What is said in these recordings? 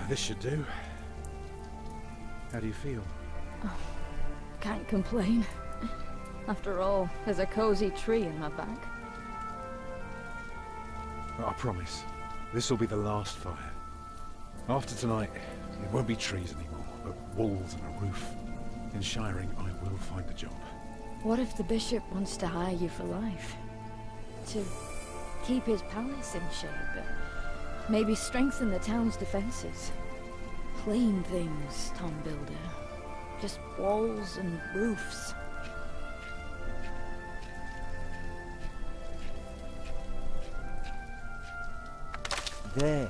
This should do. How do you feel? Can't complain. After all, there's a cozy tree in my back. I promise, this will be the last fire. After tonight, it won't be trees anymore, but walls and a roof. In Shiring, I will find a job. What if the bishop wants to hire you for life? To keep his palace in shape, and maybe strengthen the town's defenses? Plain things, Tom Builder. Just walls and roofs. There.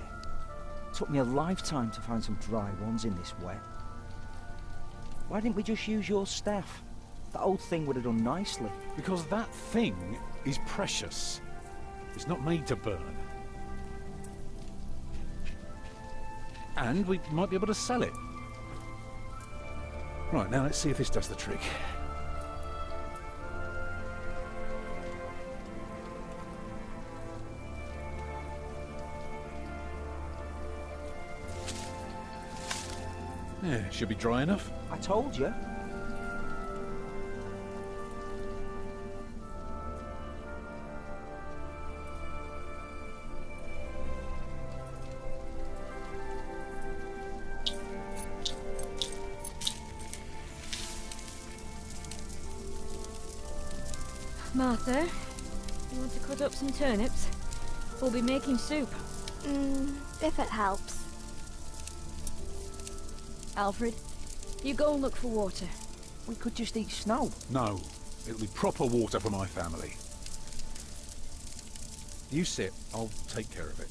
Took me a lifetime to find some dry ones in this wet. Why didn't we just use your staff? That old thing would have done nicely. Because that thing is precious. It's not made to burn. And we might be able to sell it. Right, now let's see if this does the trick. Yeah, should be dry enough. I told you. Martha, you want to cut up some turnips? We'll be making soup. If it helps. Alfred, you go and look for water. We could just eat snow. No, it'll be proper water for my family. You sit, I'll take care of it.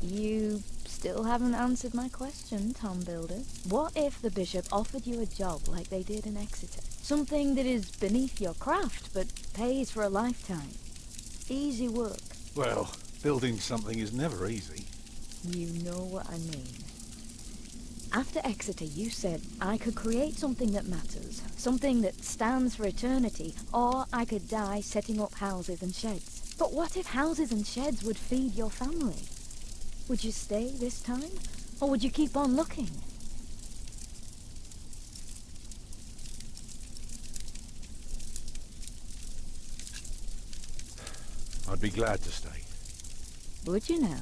You still haven't answered my question, Tom Builder. What if the bishop offered you a job like they did in Exeter? Something that is beneath your craft, but pays for a lifetime. Easy work. Well, building something is never easy. You know what I mean. After Exeter, you said I could create something that matters, something that stands for eternity, or I could die setting up houses and sheds. But what if houses and sheds would feed your family? Would you stay this time, or would you keep on looking? I'd be glad to stay. Would you now?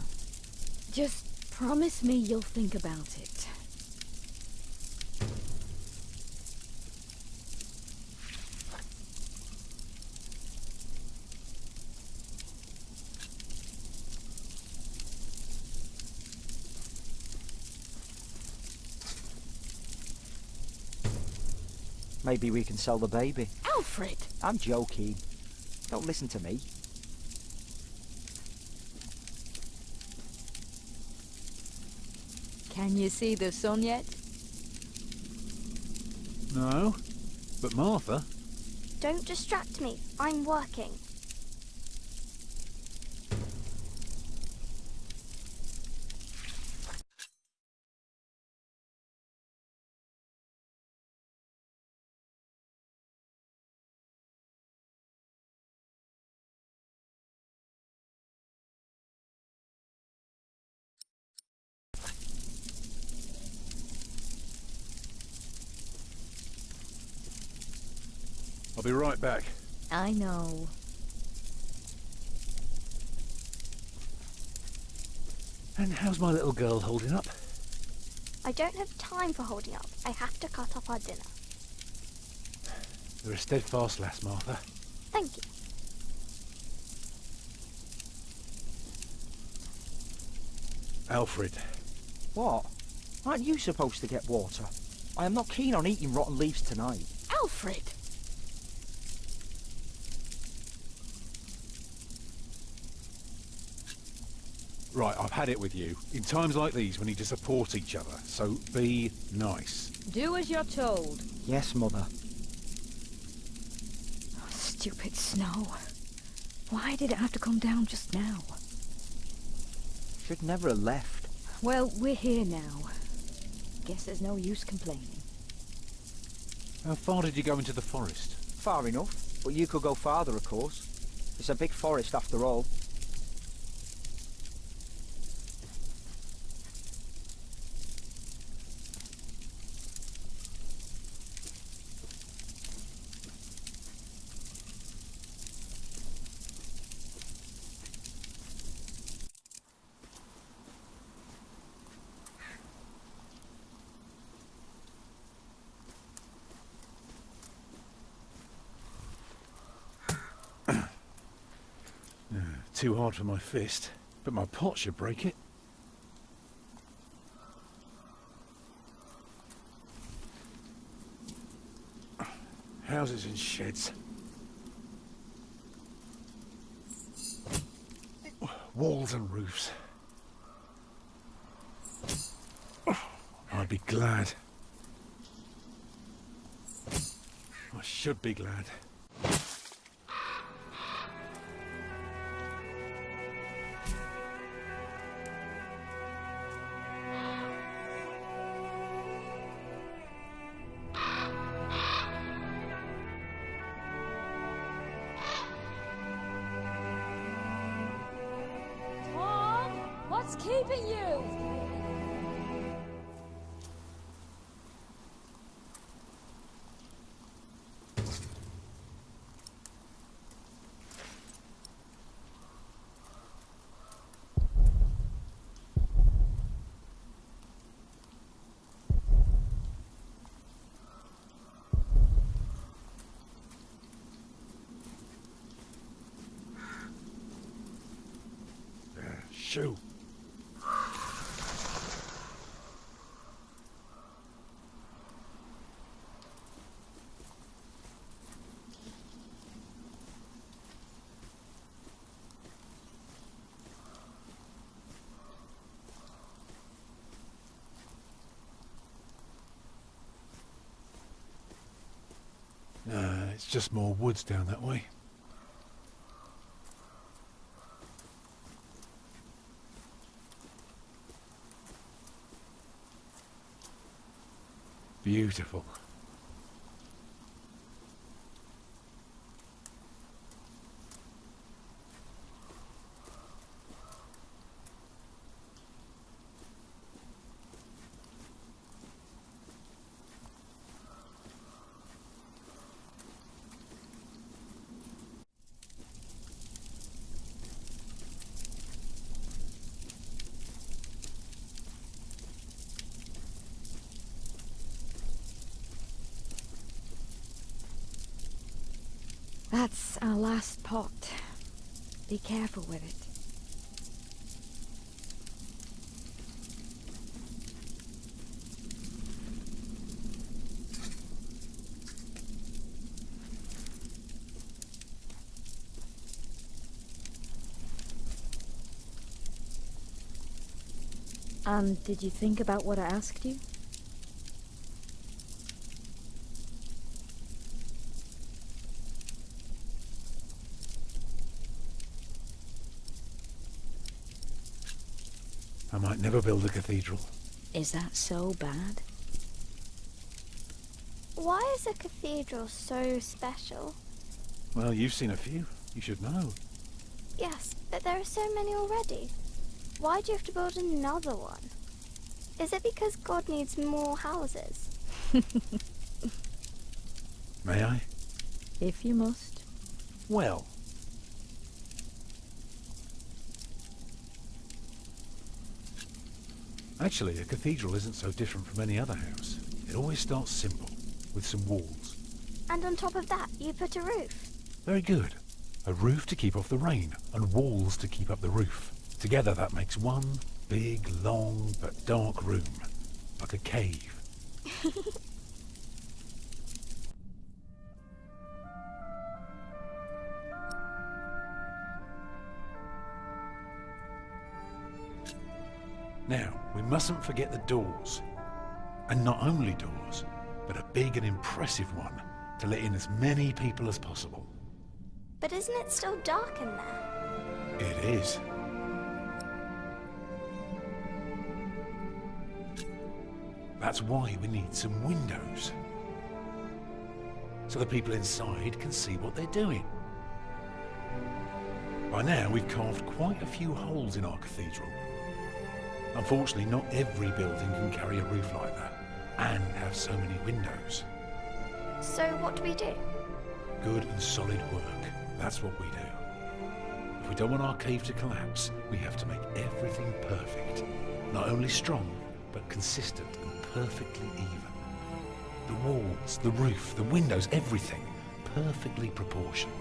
Just promise me you'll think about it. Maybe we can sell the baby. Alfred! I'm joking. Don't listen to me. Can you see the sun yet? No, but Martha... Don't distract me. I'm working. I'll be right back. I know. And how's my little girl holding up? I don't have time for holding up. I have to cut up our dinner. You're a steadfast lass, Martha. Thank you. Alfred. What? Aren't you supposed to get water? I am not keen on eating rotten leaves tonight. Alfred! Right, I've had it with you. In times like these, we need to support each other, so be nice. Do as you're told. Yes, Mother. Oh, stupid snow. Why did it have to come down just now? Should never have left. Well, we're here now. Guess there's no use complaining. How far did you go into the forest? Far enough, but you could go farther, of course. It's a big forest after all. too hard for my fist, but my pot should break it. Houses and sheds. Walls and roofs. I'd be glad. I should be glad. Tom, what's keeping you? Shoe. It's just more woods down that way. Beautiful. That's our last pot. Be careful with it. And did you think about what I asked you? I might never build a cathedral. Is that so bad? Why is a cathedral so special? Well, you've seen a few. You should know. Yes, but there are so many already. Why do you have to build another one? Is it because God needs more houses? May I? If you must. Well. Actually, a cathedral isn't so different from any other house. It always starts simple, with some walls. And on top of that, you put a roof. Very good. A roof to keep off the rain, and walls to keep up the roof. Together that makes one big, long, but dark room. Like a cave. Now, we mustn't forget the doors. And not only doors, but a big and impressive one to let in as many people as possible. But isn't it still dark in there? It is. That's why we need some windows. So the people inside can see what they're doing. By now, we've carved quite a few holes in our cathedral. Unfortunately, not every building can carry a roof like that, and have so many windows. So what do we do? Good and solid work. That's what we do. If we don't want our cave to collapse, we have to make everything perfect. Not only strong, but consistent and perfectly even. The walls, the roof, the windows, everything perfectly proportioned.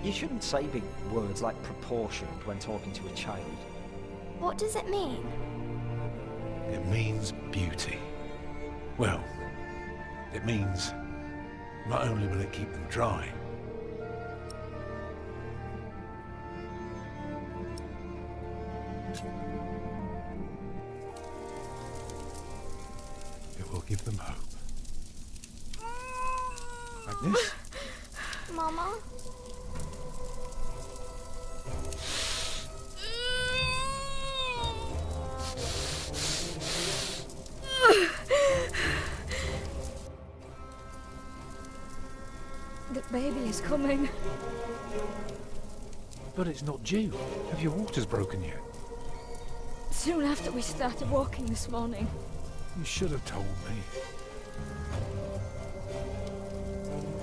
You shouldn't say big words like proportioned when talking to a child. What does it mean? It means beauty. Well, it means not only will it keep them dry, it will give them hope. Agnes? Mama? The baby is coming. But it's not due. Have your waters broken yet? Soon after we started walking this morning. You should have told me.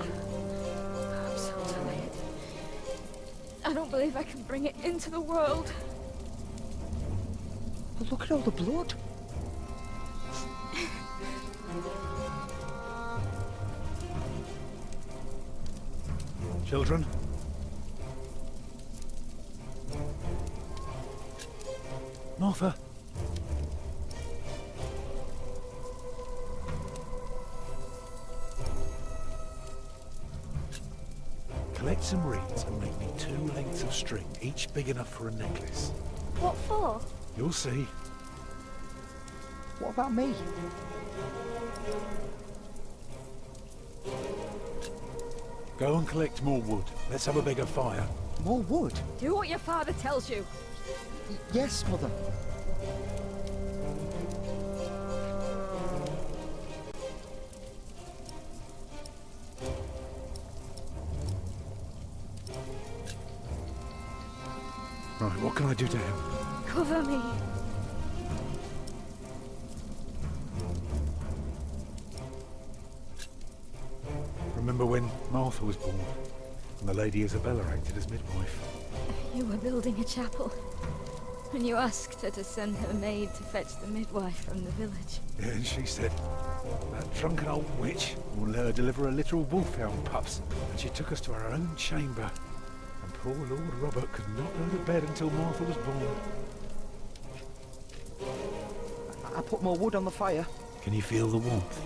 I'm so tired. I don't believe I can bring it into the world. Oh, look at all the blood. Children? Martha? Collect some reeds and make me 2 lengths of string, each big enough for a necklace. What for? You'll see. What about me? Go and collect more wood. Let's have a bigger fire. More wood? Do what your father tells you. Yes, Mother. Right, what can I do to help? Cover me. Remember when Martha was born, and the Lady Isabella acted as midwife? You were building a chapel, and you asked her to send her maid to fetch the midwife from the village. Yeah, and she said, that drunken old witch will let her deliver a literal wolfhound pups. And she took us to our own chamber. And poor Lord Robert could not go to bed until Martha was born. I put more wood on the fire. Can you feel the warmth?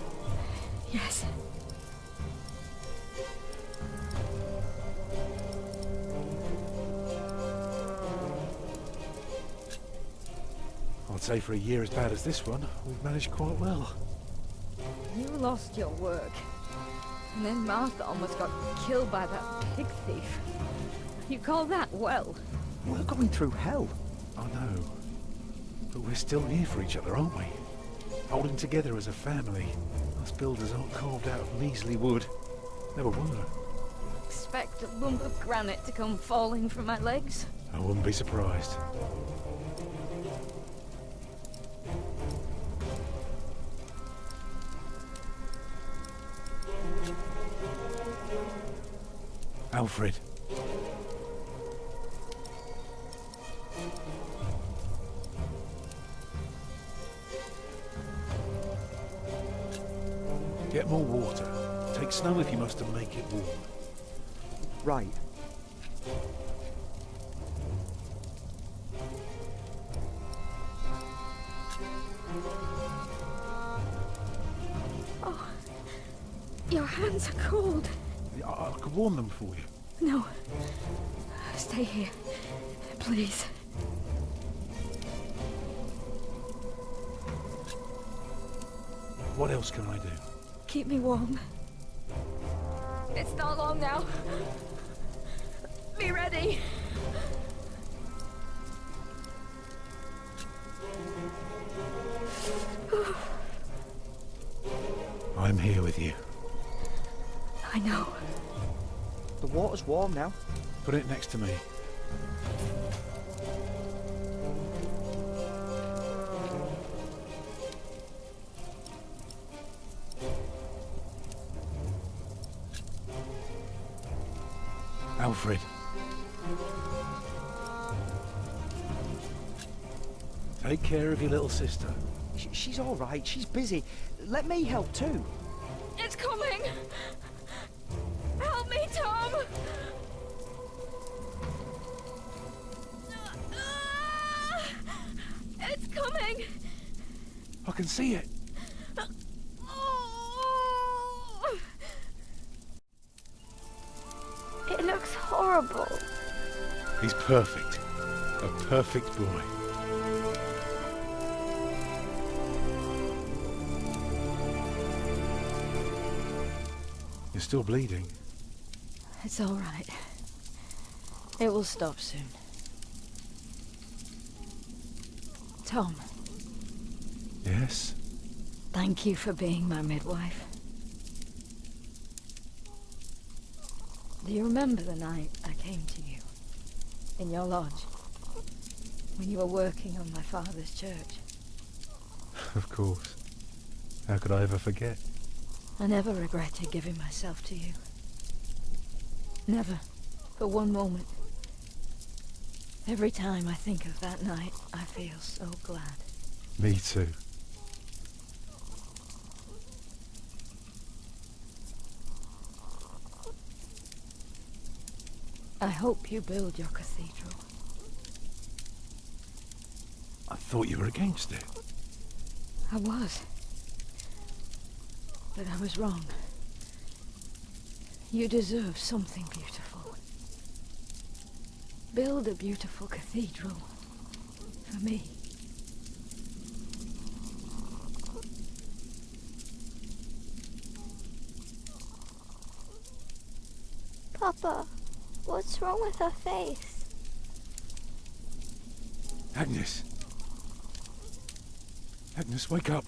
Yes. I'd say for a year as bad as this one, we've managed quite well. You lost your work. And then Martha almost got killed by that pig thief. You call that well? We're going through hell. I know. But we're still here for each other, aren't we? Holding together as a family. Us builders aren't carved out of measly wood. Never were. Expect a lump of granite to come falling from my legs? I wouldn't be surprised. Alfred. Get more water. Take snow if you must and make it warm. Right. Oh, your hands are cold. I could warm them for you. No. Stay here. Please. What else can I do? Keep me warm. It's not long now. Be ready. I'm here with you. I know. The water's warm now. Put it next to me. Alfred. Take care of your little sister. She's all right. She's busy. Let me help too. It's coming! Help me, Tom! moving! I can see it. Oh. It looks horrible. He's perfect. A perfect boy. You're still bleeding. It's all right. It will stop soon. Tom. Yes? Thank you for being my midwife. Do you remember the night I came to you? In your lodge? When you were working on my father's church? Of course. How could I ever forget? I never regretted giving myself to you. Never. For one moment. Every time I think of that night, I feel so glad. Me too. I hope you build your cathedral. I thought you were against it. I was. But I was wrong. You deserve something beautiful. Build a beautiful cathedral. For me. Papa, what's wrong with her face? Agnes. Agnes, wake up.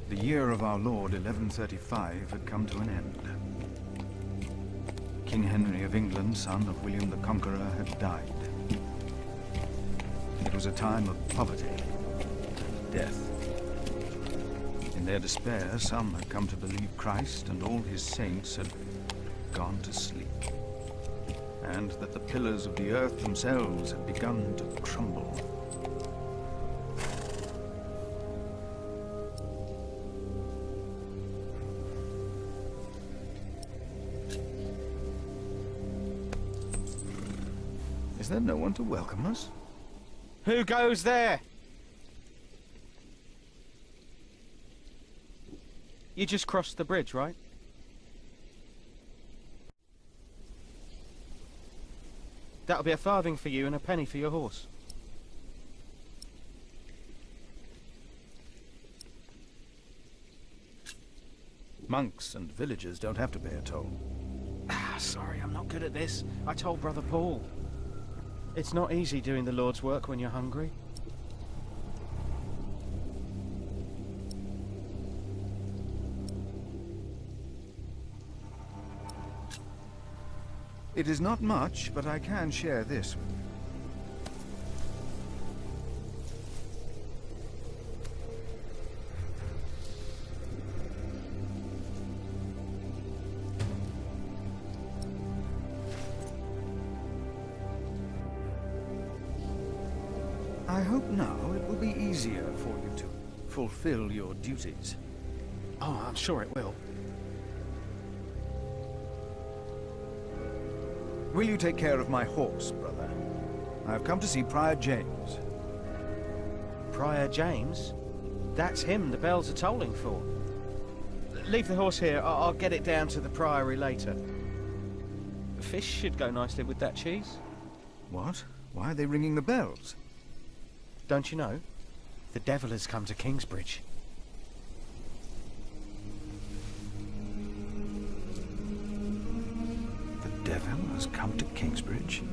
The year of our Lord 1135 had come to an end. King Henry of England, son of William the Conqueror, had died. It was a time of poverty and death. In their despair, some had come to believe Christ and all his saints had gone to sleep, and that the pillars of the earth themselves had begun to crumble. Is there no one to welcome us? Who goes there? You just crossed the bridge, right? That'll be a farthing for you and a penny for your horse. Monks and villagers don't have to pay a toll. Sorry, I'm not good at this. I told Brother Paul. It's not easy doing the Lord's work when you're hungry. It is not much, but I can share this with you. I hope now it will be easier for you to fulfill your duties. Oh, I'm sure it will. Will you take care of my horse, brother? I have come to see Prior James. Prior James? That's him the bells are tolling for. Leave the horse here. I'll get it down to the priory later. Fish should go nicely with that cheese. What? Why are they ringing the bells? Don't you know? The devil has come to Kingsbridge. The devil has come to Kingsbridge?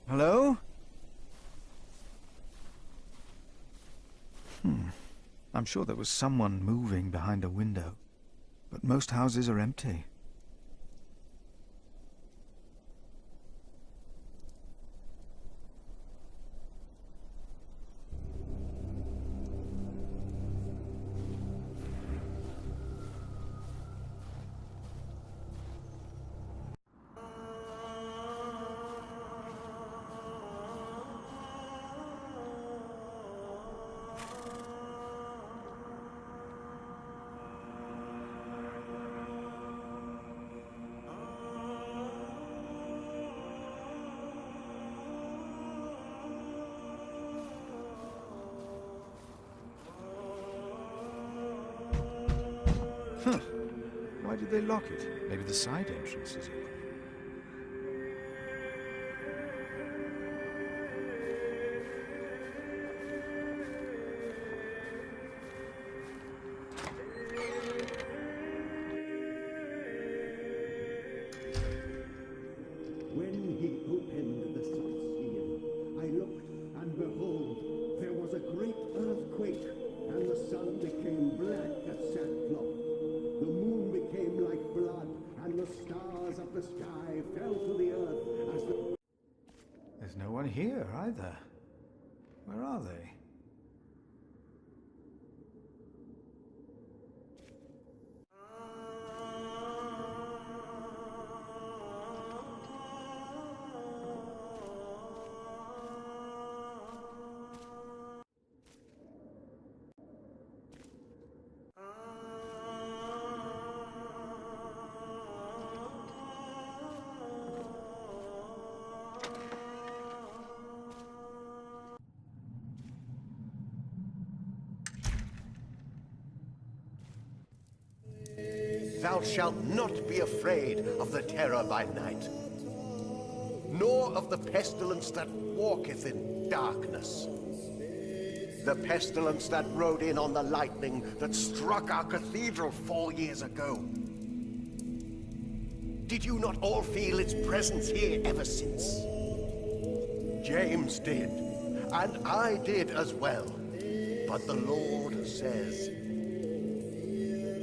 Hello? I'm sure there was someone moving behind a window, but most houses are empty. Huh. Why did they lock it? Maybe the side entrance is open. When he opened the south seal, I looked, and behold, there was a great earthquake, and the sun became black as sackcloth. The moon became like blood, and the stars of the sky fell to the earth as the... There's no one here either. Where are they? Thou shalt not be afraid of the terror by night, nor of the pestilence that walketh in darkness, the pestilence that rode in on the lightning that struck our cathedral 4 years ago. Did you not all feel its presence here ever since? James did, and I did as well. But the Lord says,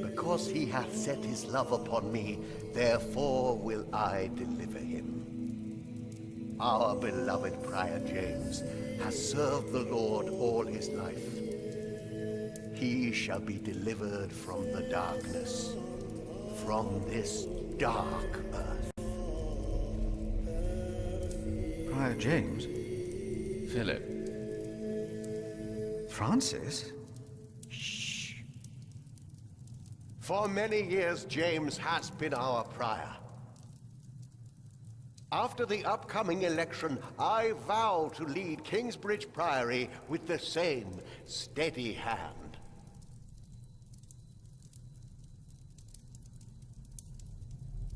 because he hath set his love upon me, therefore will I deliver him. Our beloved Prior James has served the Lord all his life. He shall be delivered from the darkness, from this dark earth. Prior James? Philip. Francis? Shh. For many years, James has been our prior. After the upcoming election, I vow to lead Kingsbridge Priory with the same steady hand.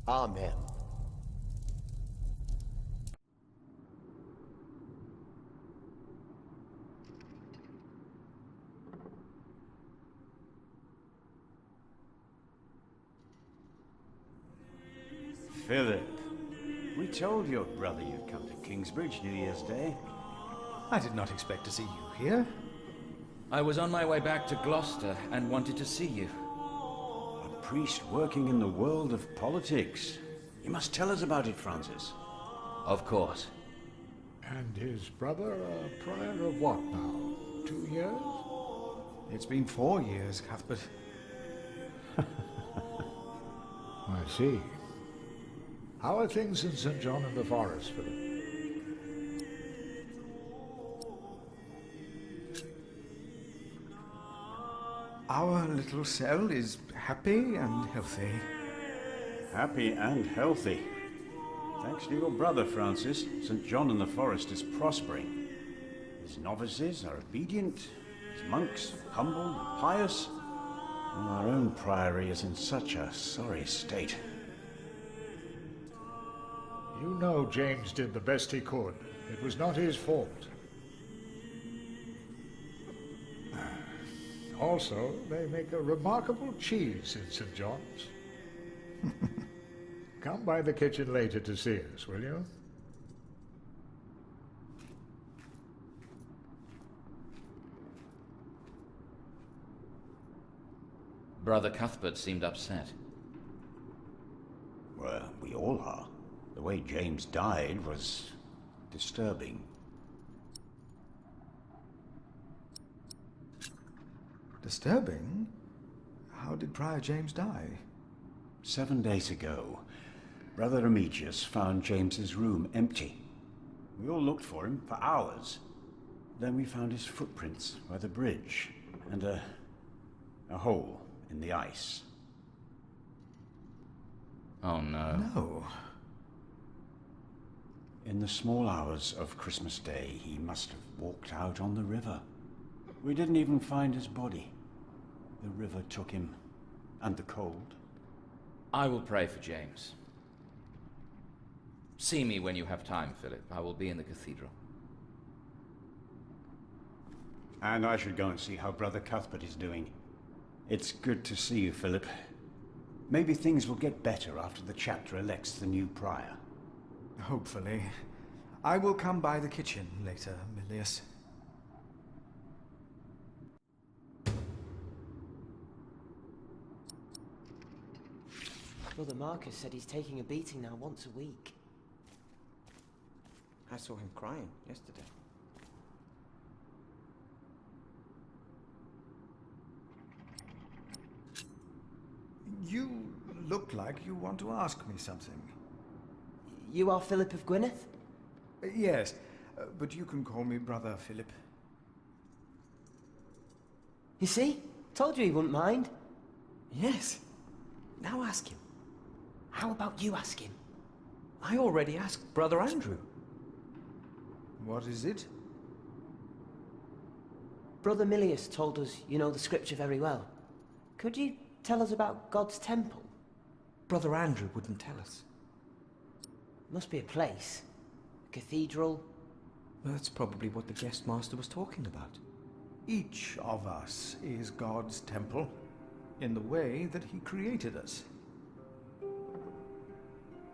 Amen. Philip, we told your brother you'd come to Kingsbridge New Year's Day. I did not expect to see you here. I was on my way back to Gloucester and wanted to see you. A priest working in the world of politics. You must tell us about it, Francis. Of course. And his brother a prior of what now? 2 years? It's been 4 years, Cuthbert. I see. How are things in St. John in the Forest, Philip? Our little cell is happy and healthy. Happy and healthy. Thanks to your brother, Francis, St. John in the Forest is prospering. His novices are obedient, his monks humble and pious, and our own priory is in such a sorry state. You know James did the best he could. It was not his fault. Also, they make a remarkable cheese in St. John's. Come by the kitchen later to see us, will you? Brother Cuthbert seemed upset. Well, we all are. The way James died was disturbing. Disturbing? How did Prior James die? 7 days ago, Brother Remigius found James's room empty. We all looked for him for hours. Then we found his footprints by the bridge and a hole in the ice. Oh no. No. In the small hours of Christmas Day, he must have walked out on the river. We didn't even find his body. The river took him, and the cold. I will pray for James. See me when you have time, Philip. I will be in the cathedral. And I should go and see how Brother Cuthbert is doing. It's good to see you, Philip. Maybe things will get better after the chapter elects the new prior. Hopefully. I will come by the kitchen later, Milius. Brother Marcus said he's taking a beating now once a week. I saw him crying yesterday. You look like you want to ask me something. You are Philip of Gwynedd? Yes, but you can call me Brother Philip. You see? Told you he wouldn't mind. Yes. Now ask him. How about you ask him? I already asked Brother Andrew. What is it? Brother Milius told us you know the scripture very well. Could you tell us about God's temple? Brother Andrew wouldn't tell us. Must be a place. A cathedral. That's probably what the guest master was talking about. Each of us is God's temple, in the way that he created us.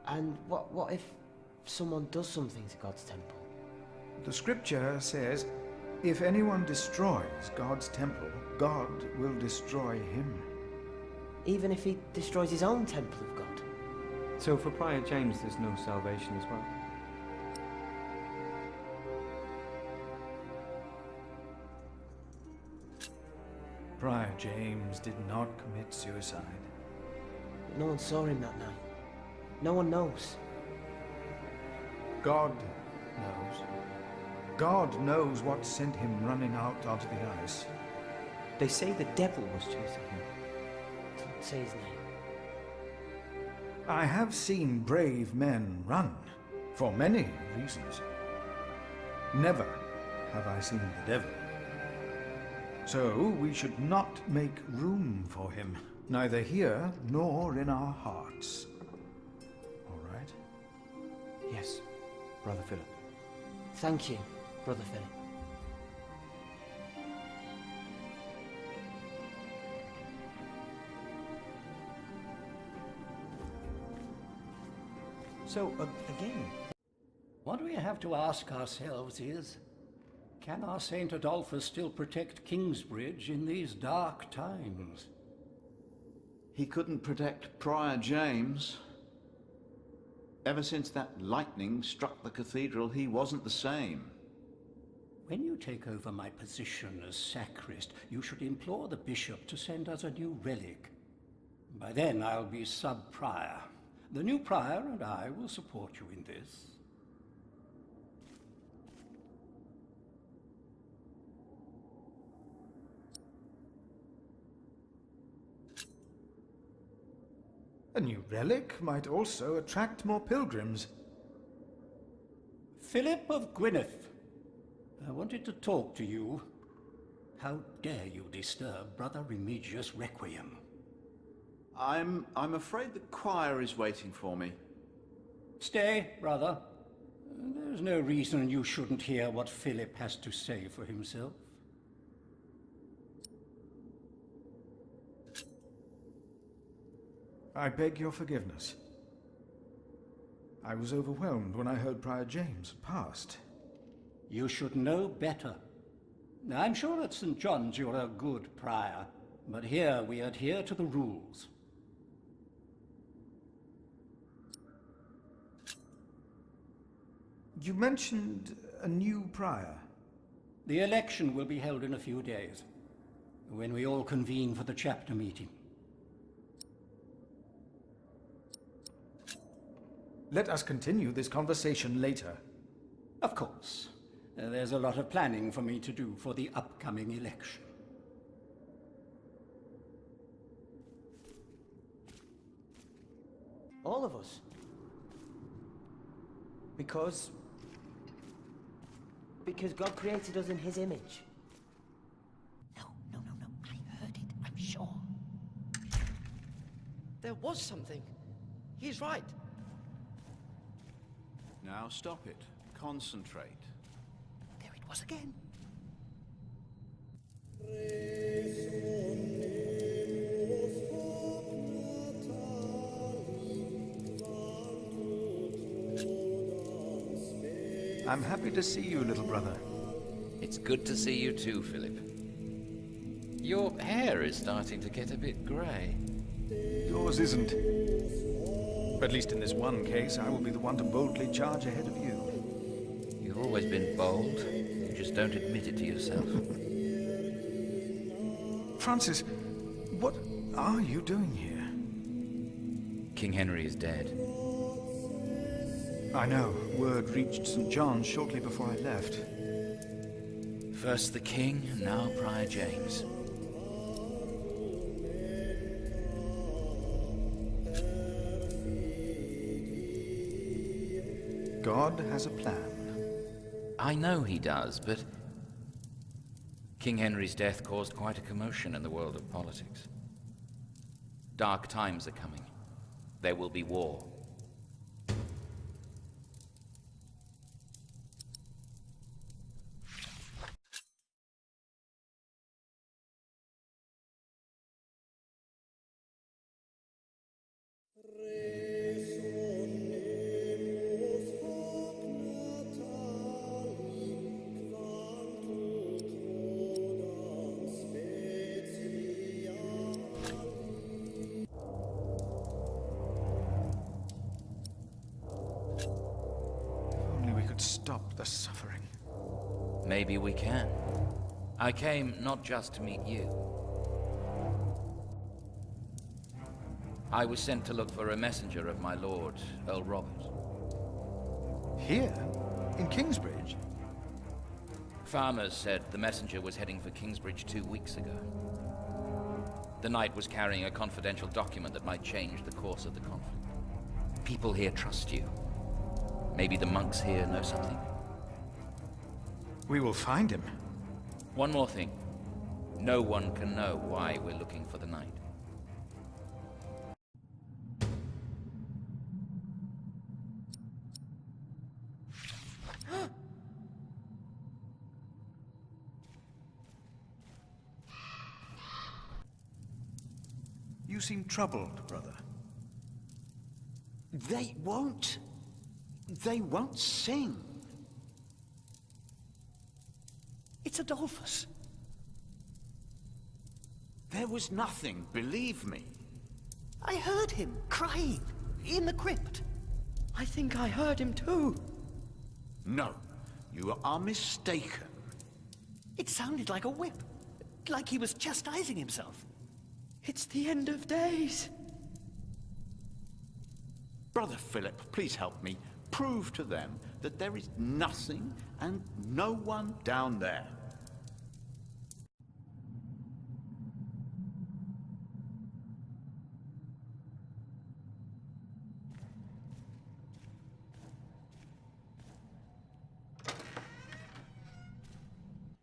And what if someone does something to God's temple? The scripture says, if anyone destroys God's temple, God will destroy him. Even if he destroys his own temple of God? So for Prior James, there's no salvation as well? Prior James did not commit suicide. But no one saw him that night. No one knows. God knows. God knows what sent him running out onto the ice. They say the devil was chasing him. Don't say his name. I have seen brave men run, for many reasons. Never have I seen the devil. So we should not make room for him, neither here nor in our hearts. All right? Yes, Brother Philip. Thank you, Brother Philip. So, again... What we have to ask ourselves is, can our St. Adolphus still protect Kingsbridge in these dark times? He couldn't protect Prior James. Ever since that lightning struck the cathedral, he wasn't the same. When you take over my position as sacrist, you should implore the bishop to send us a new relic. By then I'll be sub-prior. The new prior and I will support you in this. A new relic might also attract more pilgrims. Philip of Gwynedd, I wanted to talk to you. How dare you disturb Brother Remigius' requiem? I'm afraid the choir is waiting for me. Stay, brother. There's no reason you shouldn't hear what Philip has to say for himself. I beg your forgiveness. I was overwhelmed when I heard Prior James had passed. You should know better. I'm sure at St. John's you're a good prior, but here we adhere to the rules. You mentioned a new prior. The election will be held in a few days, when we all convene for the chapter meeting. Let us continue this conversation later. Of course. There's a lot of planning for me to do for the upcoming election. All of us? Because God created us in his image. No. I heard it, I'm sure. there was something. He's right. Now stop it. Concentrate. There it was again. I'm happy to see you, little brother. It's good to see you too, Philip. Your hair is starting to get a bit grey. Yours isn't. At least in this one case, I will be the one to boldly charge ahead of you. You've always been bold. You just don't admit it to yourself. Francis, what are you doing here? King Henry is dead. I know. Word reached St. John's shortly before I left. First the king, now Prior James. God has a plan. I know he does, but King Henry's death caused quite a commotion in the world of politics. Dark times are coming. there will be war. Stop the suffering. Maybe we can. I came not just to meet you. I was sent to look for a messenger of my lord, Earl Robert. Here? In Kingsbridge? Farmers said the messenger was heading for Kingsbridge 2 weeks ago. The knight was carrying a confidential document that might change the course of the conflict. People here trust you. Maybe the monks here know something. We will find him. One more thing. No one can know why we're looking for the knight. You seem troubled, brother. They won't sing. It's Adolphus. There was nothing, believe me. I heard him crying in the crypt. I think I heard him too. No, you are mistaken. It sounded like a whip, like he was chastising himself. It's the end of days. Brother Philip, please help me. Prove to them that there is nothing and no one down there.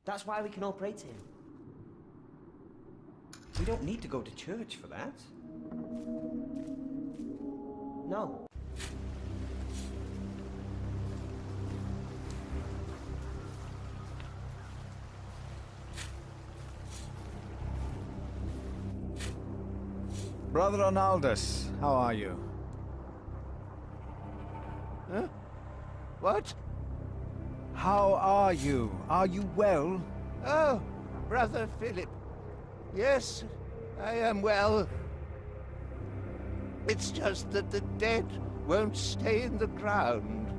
That's why we can all pray to him. We don't need to go to church for that. No. Brother Arnaldus, how are you? Huh? What? How are you? Are you well? Oh, Brother Philip. Yes, I am well. It's just that the dead won't stay in the ground.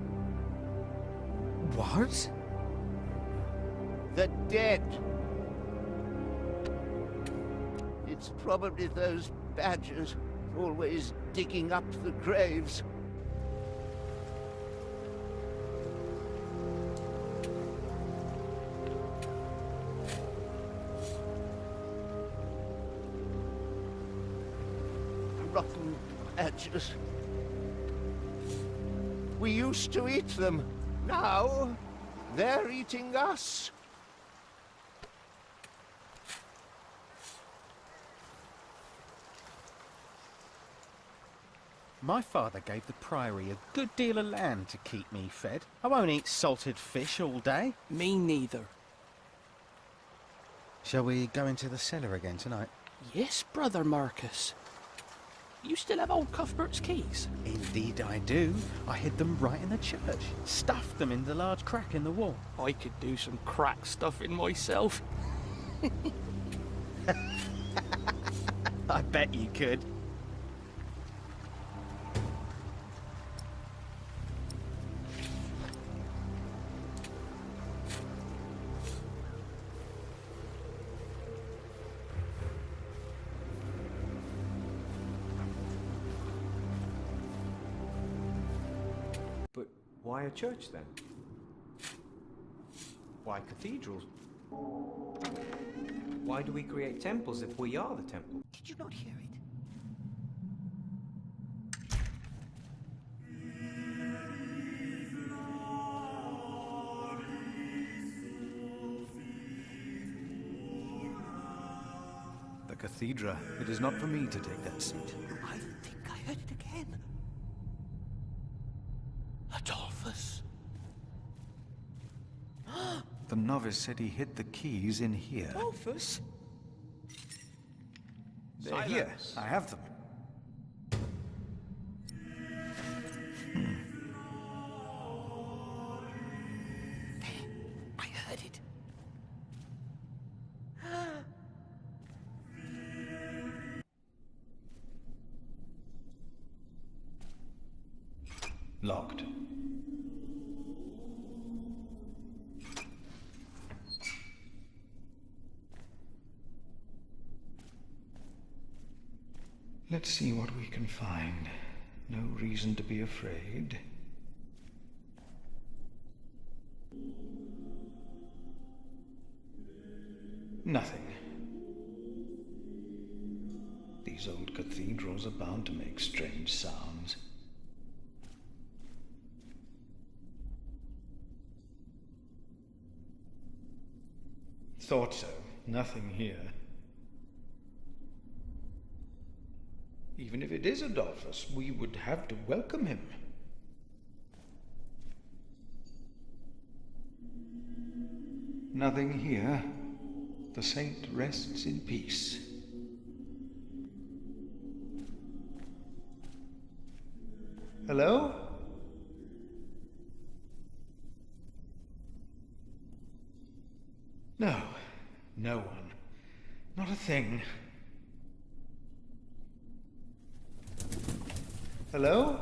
What? The dead. It's probably those badgers always digging up the graves. Rotten badgers. We used to eat them. Now, they're eating us. My father gave the Priory a good deal of land to keep me fed. I won't eat salted fish all day. Me neither. Shall we go into the cellar again tonight? Yes, Brother Marcus. You still have old Cuthbert's keys? Indeed I do. I hid them right in the church. Stuffed them in the large crack in the wall. I could do some crack stuffing myself. I bet you could. Why a church then? Why cathedrals? Why do we create temples if we are the temple? Did you not hear it? The cathedra. It is not for me to take that seat. I think I heard it again. Adolphus. The novice said he hid the keys in here. Adolphus? They're here. I have them. I heard it. Locked. Let's see what we can find. No reason to be afraid. Nothing. These old cathedrals are bound to make strange sounds. Thought so. Nothing here. Even if it is Adolphus, we would have to welcome him. Nothing here. The saint rests in peace. Hello? No. No one. Not a thing. Hello?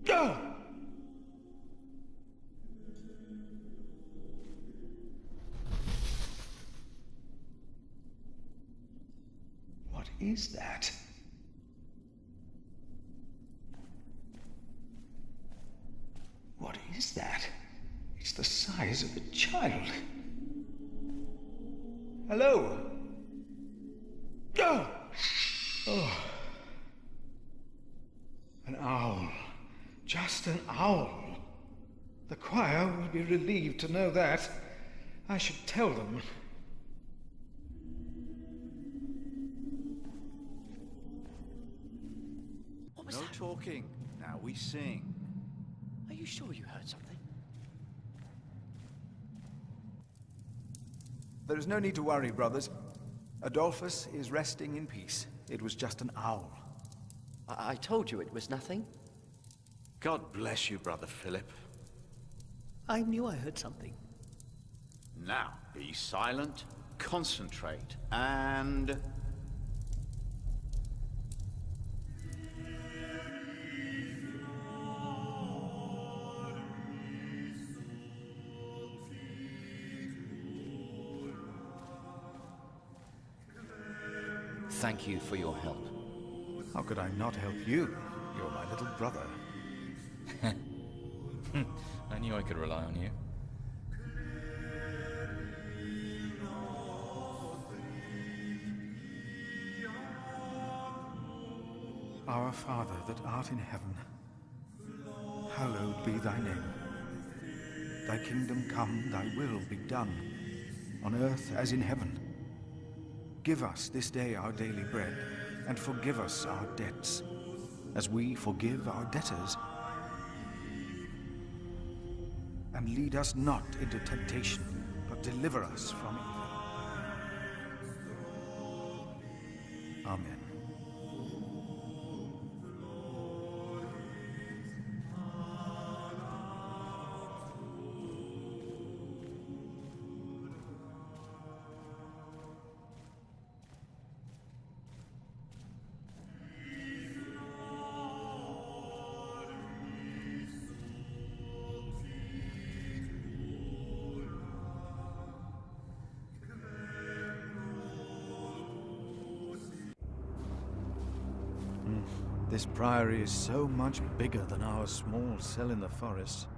Go! What is that? What is that? It's the size of a child. Hello? Oh! Oh. An owl. Just an owl. The choir will be relieved to know that. I should tell them. What was No that? talking. Now we sing. Are you sure you heard something? There is no need to worry, brothers. Adolphus is resting in peace. It was just an owl. I told you it was nothing. God bless you, Brother Philip. I knew I heard something. Now, be silent, concentrate, and... Thank you for your help. How could I not help you? You're my little brother. I knew I could rely on you. Our Father that art in heaven, hallowed be thy name. Thy kingdom come, thy will be done, on earth as in heaven. Give us this day our daily bread, and forgive us our debts, as we forgive our debtors. And lead us not into temptation, but deliver us from evil. Amen. This priory is so much bigger than our small cell in the forest.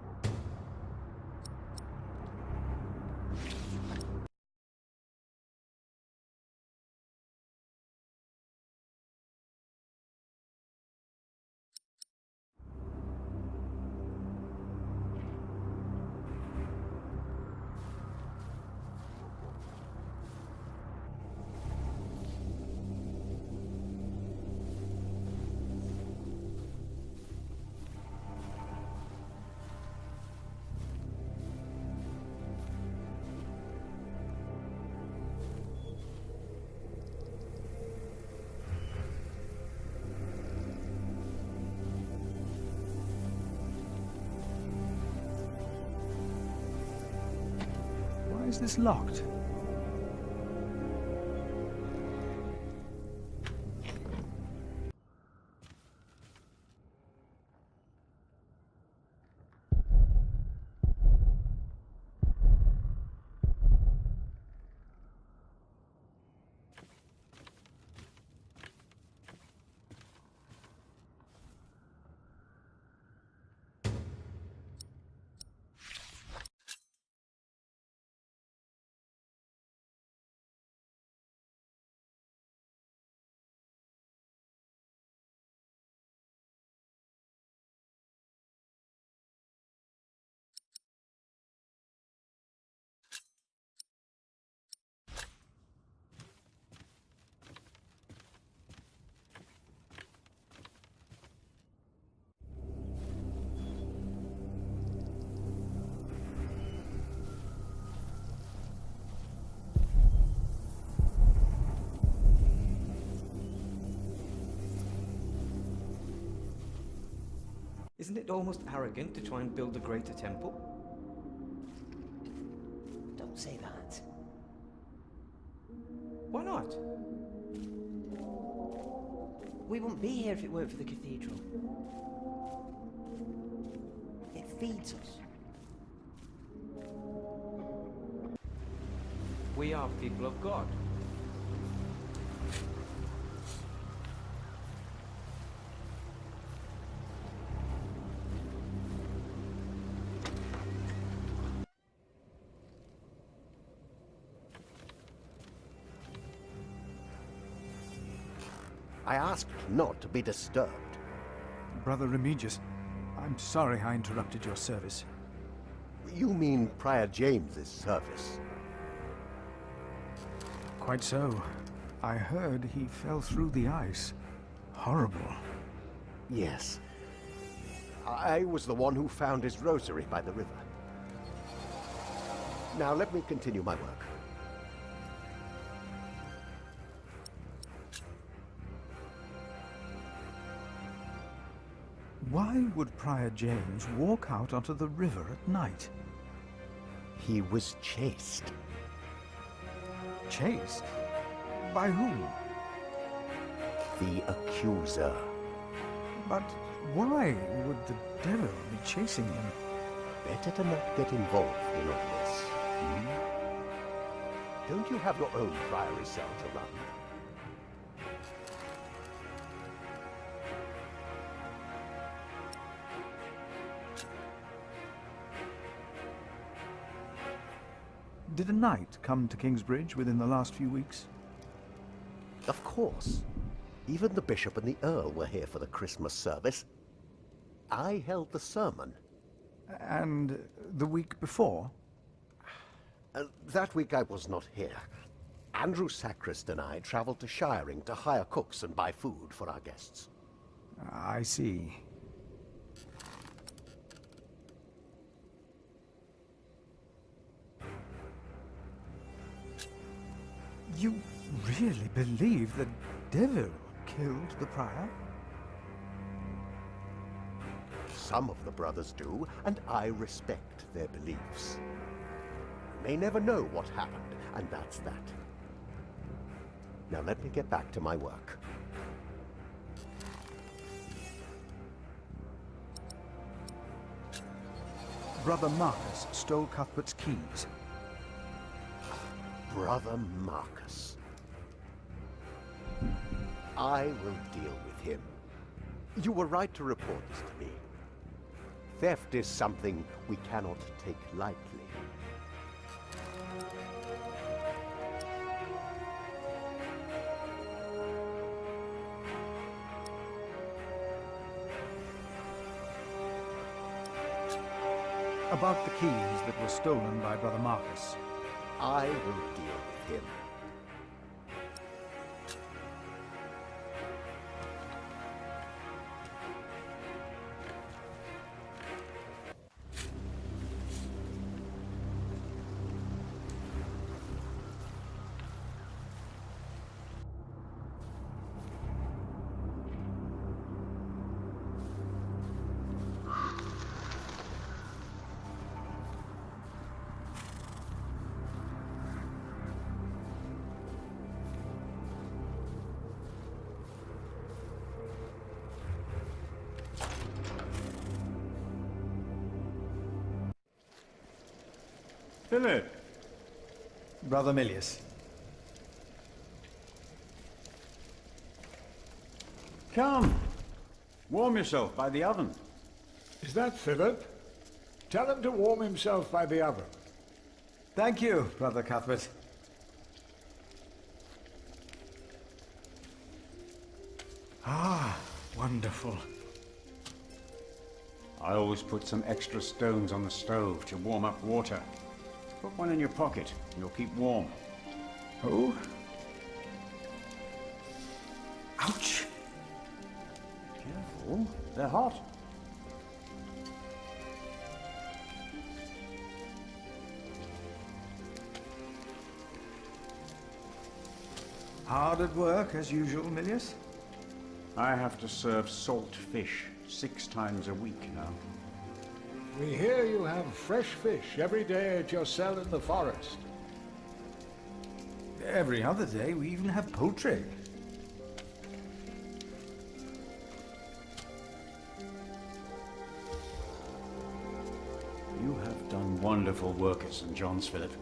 is this locked? Isn't it almost arrogant to try and build a greater temple? Don't say that. Why not? We wouldn't be here if it weren't for the cathedral. It feeds us. We are people of God. I asked not to be disturbed. Brother Remigius, I'm sorry I interrupted your service. You mean Prior James's service? Quite so. I heard he fell through the ice. Horrible. Yes. I was the one who found his rosary by the river. Now let me continue my work. Why would Prior James walk out onto the river at night? He was chased. Chased? By whom? The accuser. But why would the devil be chasing him? Better to not get involved in all this. Don't you have your own priory cell to run? Did a knight come to Kingsbridge within the last few weeks? Of course. Even the bishop and the earl were here for the Christmas service. I held the sermon. And the week before? That week I was not here. Andrew Sacrist and I traveled to Shiring to hire cooks and buy food for our guests. I see. You really believe the devil killed the prior? Some of the brothers do, and I respect their beliefs. You may never know what happened, and that's that. Now let me get back to my work. Brother Marcus stole Cuthbert's keys. Brother Marcus. I will deal with him. You were right to report this to me. Theft is something we cannot take lightly. About the keys that were stolen by Brother Marcus. I will deal with him. Philip! Brother Milius. Come! Warm yourself by the oven. Is that Philip? Tell him to warm himself by the oven. Thank you, Brother Cuthbert. Ah, wonderful. I always put some extra stones on the stove to warm up water. Put one in your pocket, and you'll keep warm. Oh? Ouch! Careful, they're hot. Hard at work, as usual, Milius? I have to serve salt fish 6 times a week now. We hear you have fresh fish every day at your cell in the forest. Every other day, we even have poultry. You have done wonderful work at St. John's, Philip.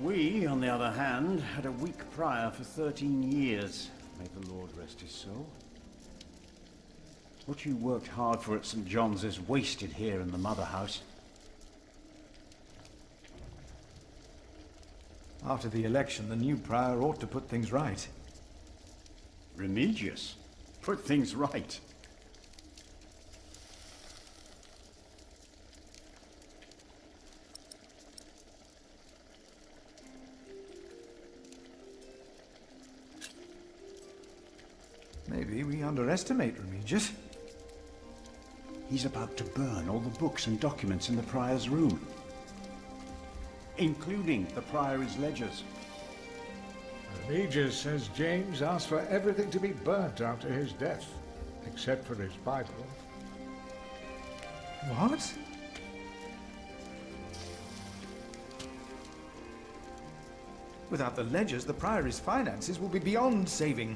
We, on the other hand, had a weak prior for 13 years. May the Lord rest his soul. What you worked hard for at St. John's is wasted here in the mother house. After the election, the new prior ought to put things right. Remigius? Put things right? Maybe we underestimate Remigius. He's about to burn all the books and documents in the prior's room, including the priory's ledgers. Remigius says James asked for everything to be burnt after his death, except for his Bible. What? Without the ledgers, the priory's finances will be beyond saving.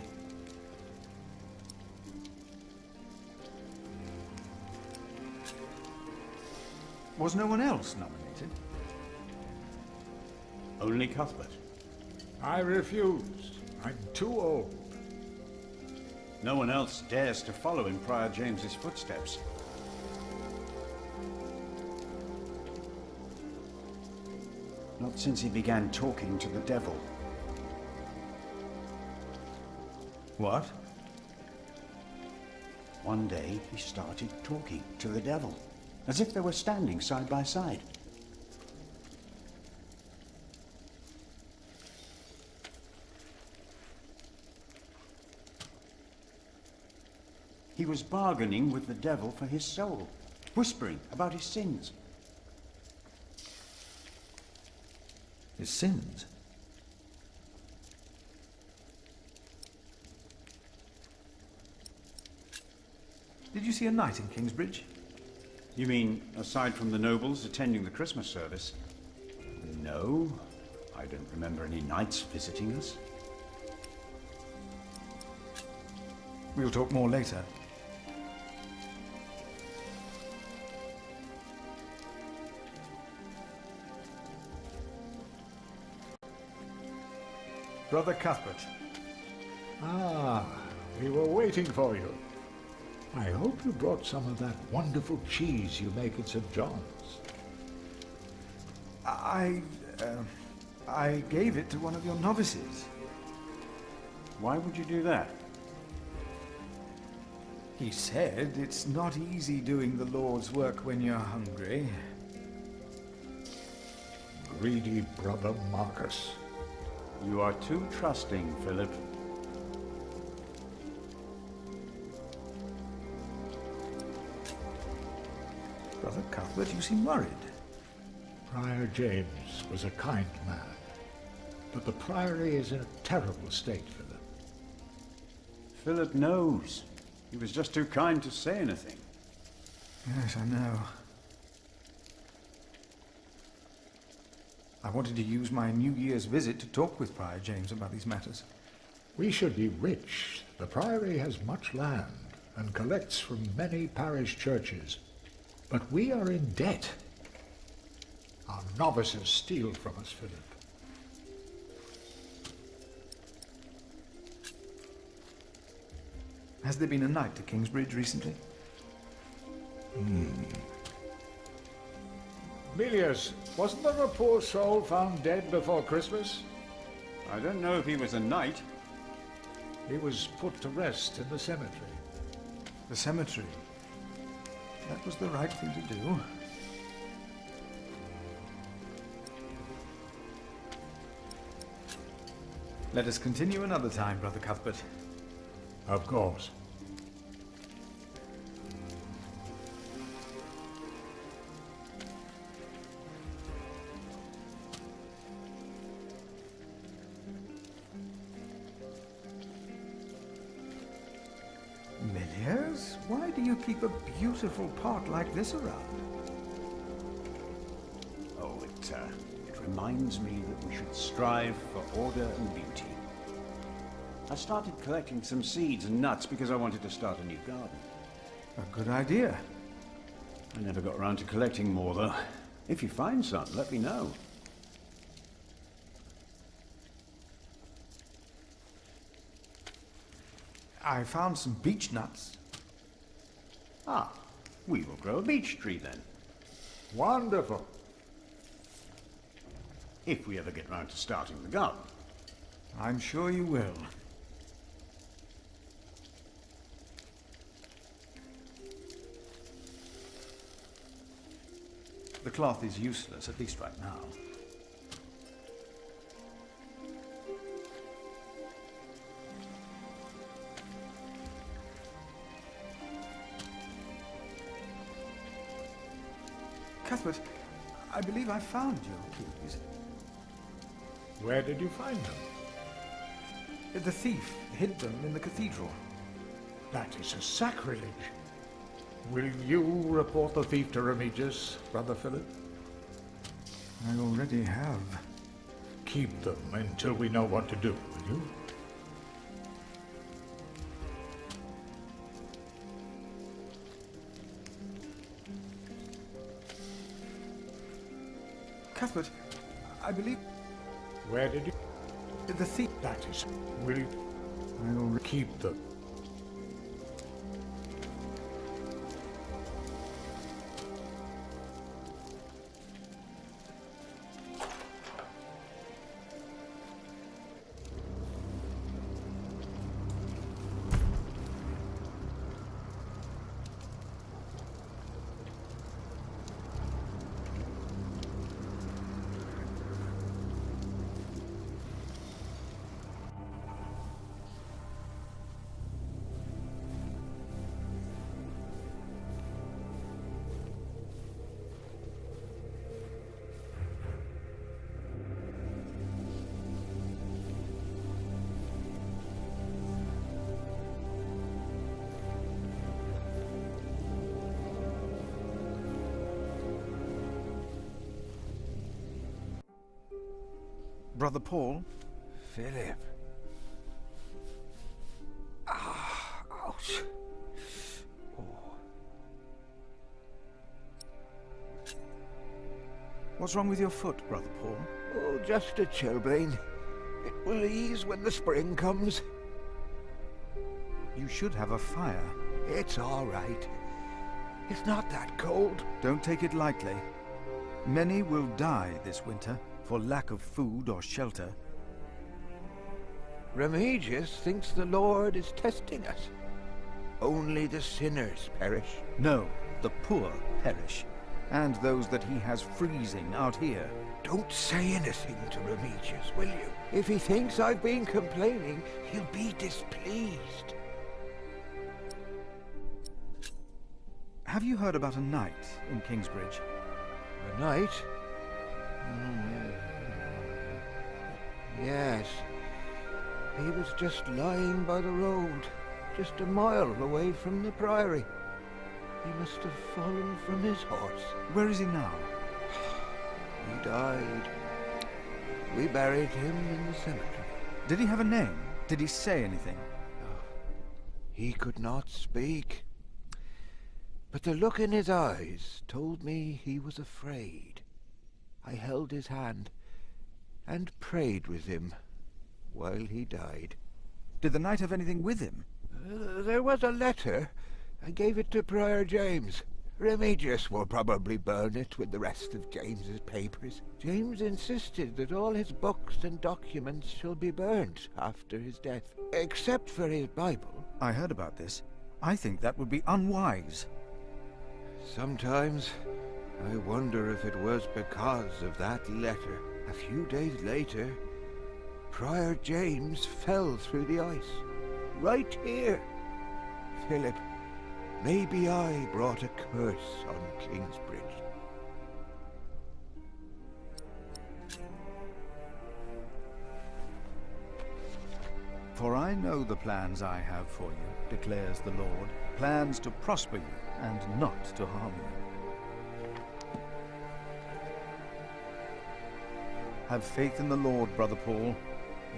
Was no one else nominated? Only Cuthbert. I refuse. I'm too old. No one else dares to follow in Prior James's footsteps. Not since he began talking to the devil. What? One day he started talking to the devil, as if they were standing side by side. He was bargaining with the devil for his soul, whispering about his sins. His sins? Did you see a knight in Kingsbridge? You mean, aside from the nobles attending the Christmas service? No, I don't remember any knights visiting us. We'll talk more later. Brother Cuthbert. Ah, we were waiting for you. I hope you brought some of that wonderful cheese you make at St. John's. I gave it to one of your novices. Why would you do that? He said it's not easy doing the Lord's work when you're hungry. Greedy brother Marcus. You are too trusting, Philip. Brother Cuthbert, you seem worried. Prior James was a kind man, but the priory is in a terrible state, Philip. Philip knows. He was just too kind to say anything. Yes, I know. I wanted to use my New Year's visit to talk with Prior James about these matters. We should be rich. The Priory has much land and collects from many parish churches. But we are in debt. Our novices steal from us, Philip. Has there been a night to Kingsbridge recently? Milius, wasn't there a poor soul found dead before Christmas? I don't know if he was a knight. He was put to rest in the cemetery. The cemetery? That was the right thing to do. Let us continue another time, Brother Cuthbert. Of course. Milius, why do you keep a beautiful pot like this around? Oh, it reminds me that we should strive for order and beauty. I started collecting some seeds and nuts because I wanted to start a new garden. A good idea. I never got around to collecting more, though. If you find some, let me know. I found some beech nuts. Ah, we will grow a beech tree then. Wonderful. If we ever get round to starting the garden. I'm sure you will. The cloth is useless, at least right now. Cuthbert, I believe I found your keys. Where did you find them? The thief hid them in the cathedral. That is a sacrilege. Will you report the thief to Remigius, Brother Philip? I already have. Keep them until we know what to do, will you? Cuthbert, I believe... Where did you... The thief... That is... Will you... I will keep them. Brother Paul? Philip. Ah, ouch. Oh. What's wrong with your foot, Brother Paul? Oh, just a chilblain. It will ease when the spring comes. You should have a fire. It's all right. It's not that cold. Don't take it lightly. Many will die this winter for lack of food or shelter. Remigius thinks the Lord is testing us. Only the sinners perish. No, the poor perish. And those that he has freezing out here. Don't say anything to Remigius, will you? If he thinks I've been complaining, he'll be displeased. Have you heard about a knight in Kingsbridge? A knight? Yes. He was just lying by the road, just a mile away from the Priory. He must have fallen from his horse. Where is he now? He died. We buried him in the cemetery. Did he have a name? Did he say anything? He could not speak. But the look in his eyes told me he was afraid. I held his hand and prayed with him while he died. Did the knight have anything with him? There was a letter. I gave it to Prior James. Remigius will probably burn it with the rest of James's papers. James insisted that all his books and documents shall be burnt after his death, except for his Bible. I heard about this. I think that would be unwise. Sometimes I wonder if it was because of that letter. A few days later, Prior James fell through the ice. Right here. Philip, maybe I brought a curse on Kingsbridge. For I know the plans I have for you, declares the Lord, plans to prosper you and not to harm you. Have faith in the Lord, Brother Paul.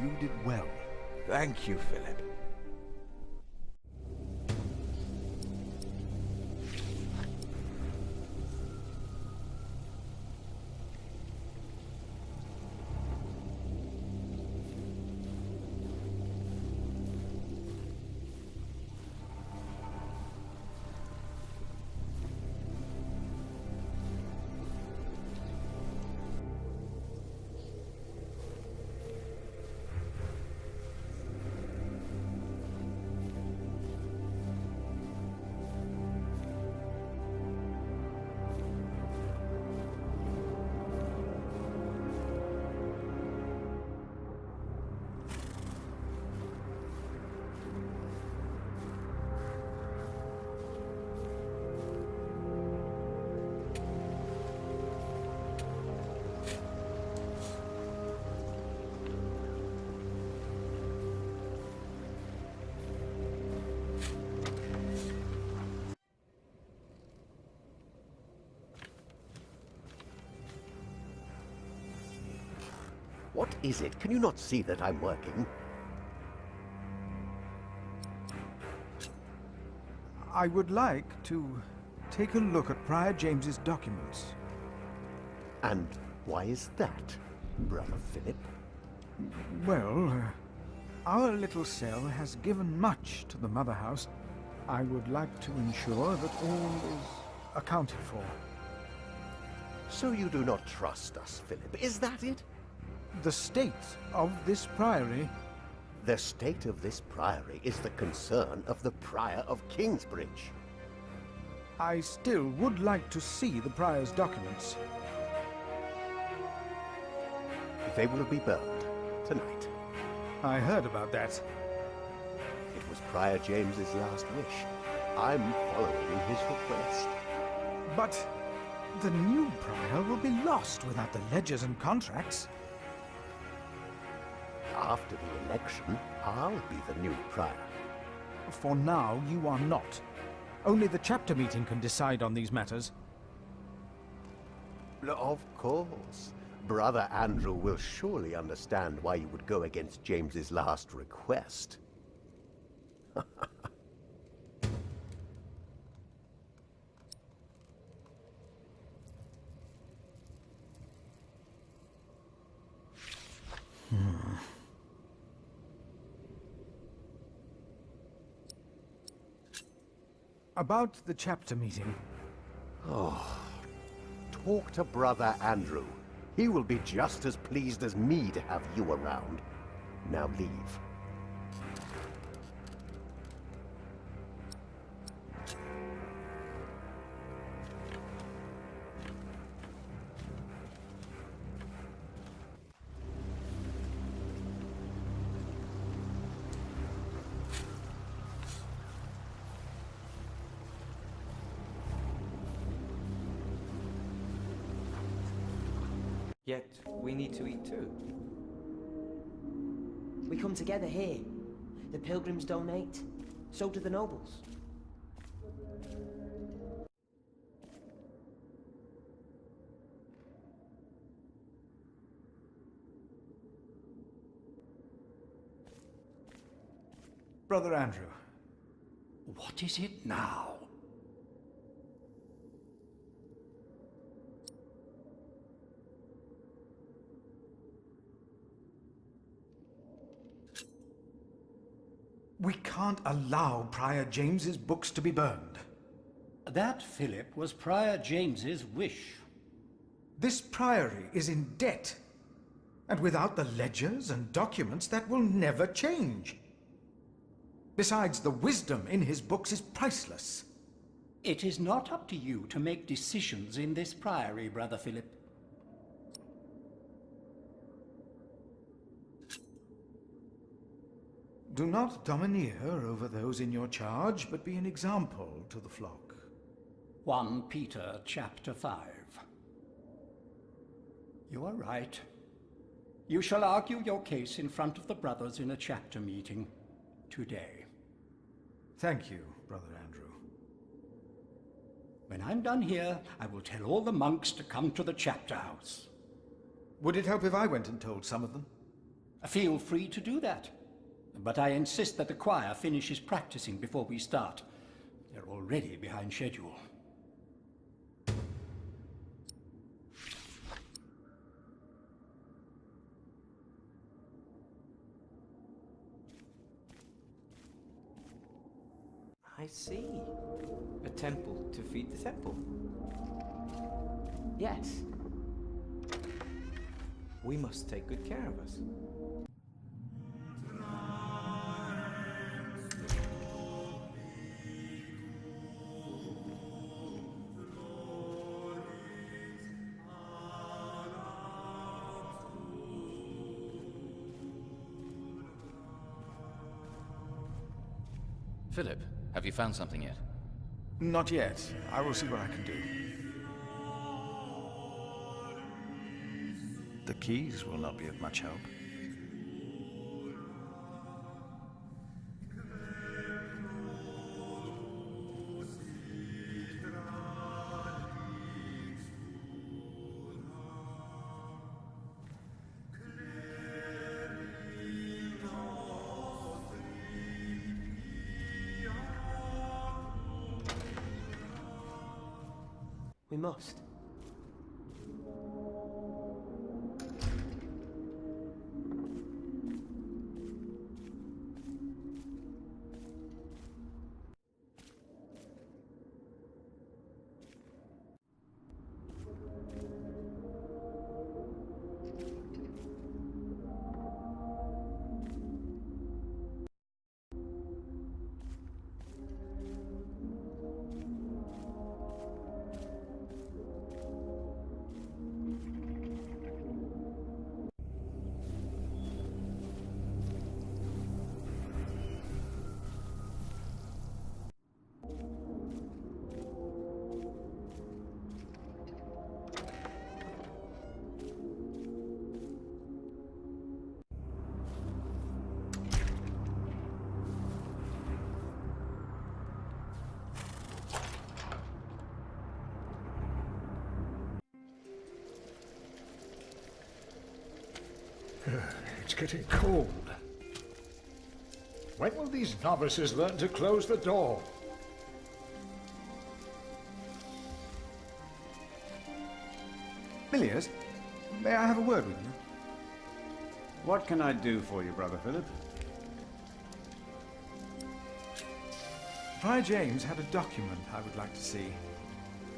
You did well. Thank you, Philip. What is it? Can you not see that I'm working? I would like to take a look at Prior James's documents. And why is that, Brother Philip? Well, our little cell has given much to the Mother House. I would like to ensure that all is accounted for. So you do not trust us, Philip, is that it? The state of this priory... The state of this priory is the concern of the Prior of Kingsbridge. I still would like to see the prior's documents. They will be burned tonight. I heard about that. It was Prior James's last wish. I'm following his request. But the new prior will be lost without the ledgers and contracts. After the election, I'll be the new prior. For now, you are not. Only the chapter meeting can decide on these matters. Of course. Brother Andrew will surely understand why you would go against James's last request. About the chapter meeting. Oh, talk to Brother Andrew. He will be just as pleased as me to have you around. Now leave. Yet, we need to eat too. We come together here. The pilgrims donate. So do the nobles. Brother Andrew. What is it now? We can't allow Prior James's books to be burned. That, Philip, was Prior James's wish. This priory is in debt. And without the ledgers and documents, that will never change. Besides, the wisdom in his books is priceless. It is not up to you to make decisions in this priory, Brother Philip. Do not domineer over those in your charge, but be an example to the flock. 1 Peter chapter 5. You are right. You shall argue your case in front of the brothers in a chapter meeting today. Thank you, Brother Andrew. When I'm done here, I will tell all the monks to come to the chapter house. Would it help if I went and told some of them? Feel free to do that. But I insist that the choir finishes practicing before we start. They're already behind schedule. I see. A temple to feed the temple. Yes. We must take good care of us. Philip, have you found something yet? Not yet. I will see what I can do. The keys will not be of much help. We must. It's getting cold. When will these novices learn to close the door? Milius, may I have a word with you? What can I do for you, Brother Philip? Prior James had a document I would like to see.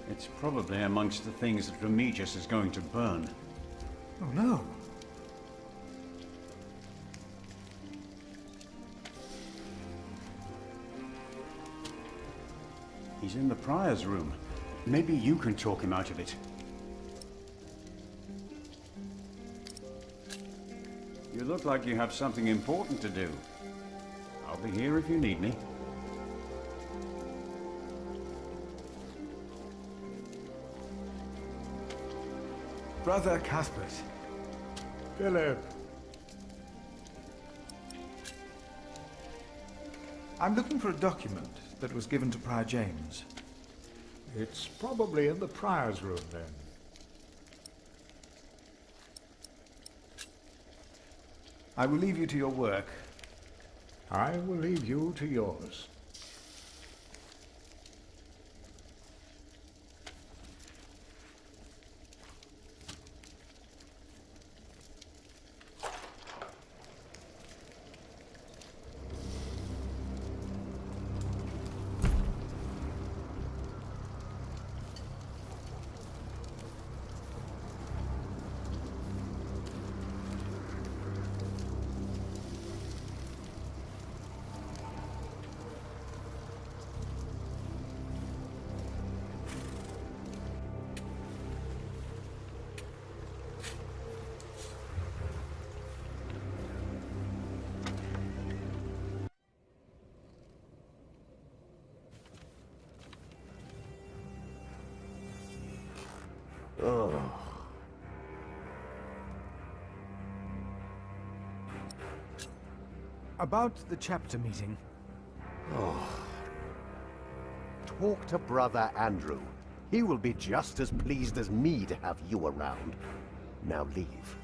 It's probably amongst the things that Remigius is going to burn. Oh, no. He's in the prior's room. Maybe you can talk him out of it. You look like you have something important to do. I'll be here if you need me. Brother Cuthbert. Philip. I'm looking for a document that was given to Prior James. It's probably in the prior's room, then. I will leave you to your work. I will leave you to yours. Oh. About the chapter meeting. Oh. Talk to Brother Andrew. He will be just as pleased as me to have you around. Now leave.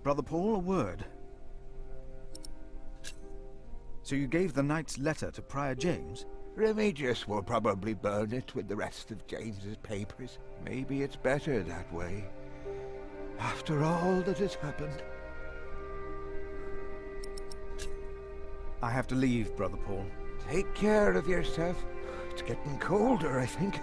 Brother Paul, a word. So you gave the knight's letter to Prior James? Remigius will probably burn it with the rest of James's papers. Maybe it's better that way. After all that has happened. I have to leave, Brother Paul. Take care of yourself. It's getting colder, I think.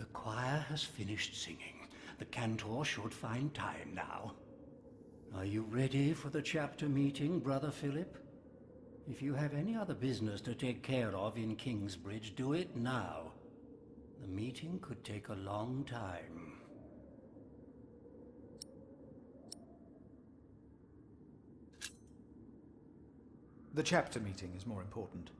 The choir has finished singing. The cantor should find time now. Are you ready for the chapter meeting, Brother Philip? If you have any other business to take care of in Kingsbridge, do it now. The meeting could take a long time. The chapter meeting is more important.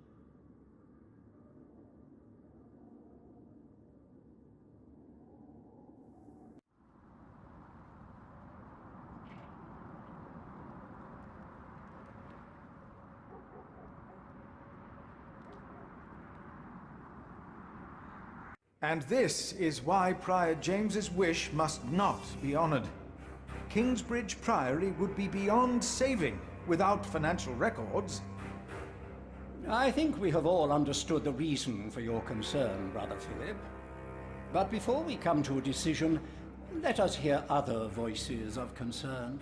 And this is why Prior James's wish must not be honored. Kingsbridge Priory would be beyond saving without financial records. I think we have all understood the reason for your concern, Brother Philip. But before we come to a decision, let us hear other voices of concern.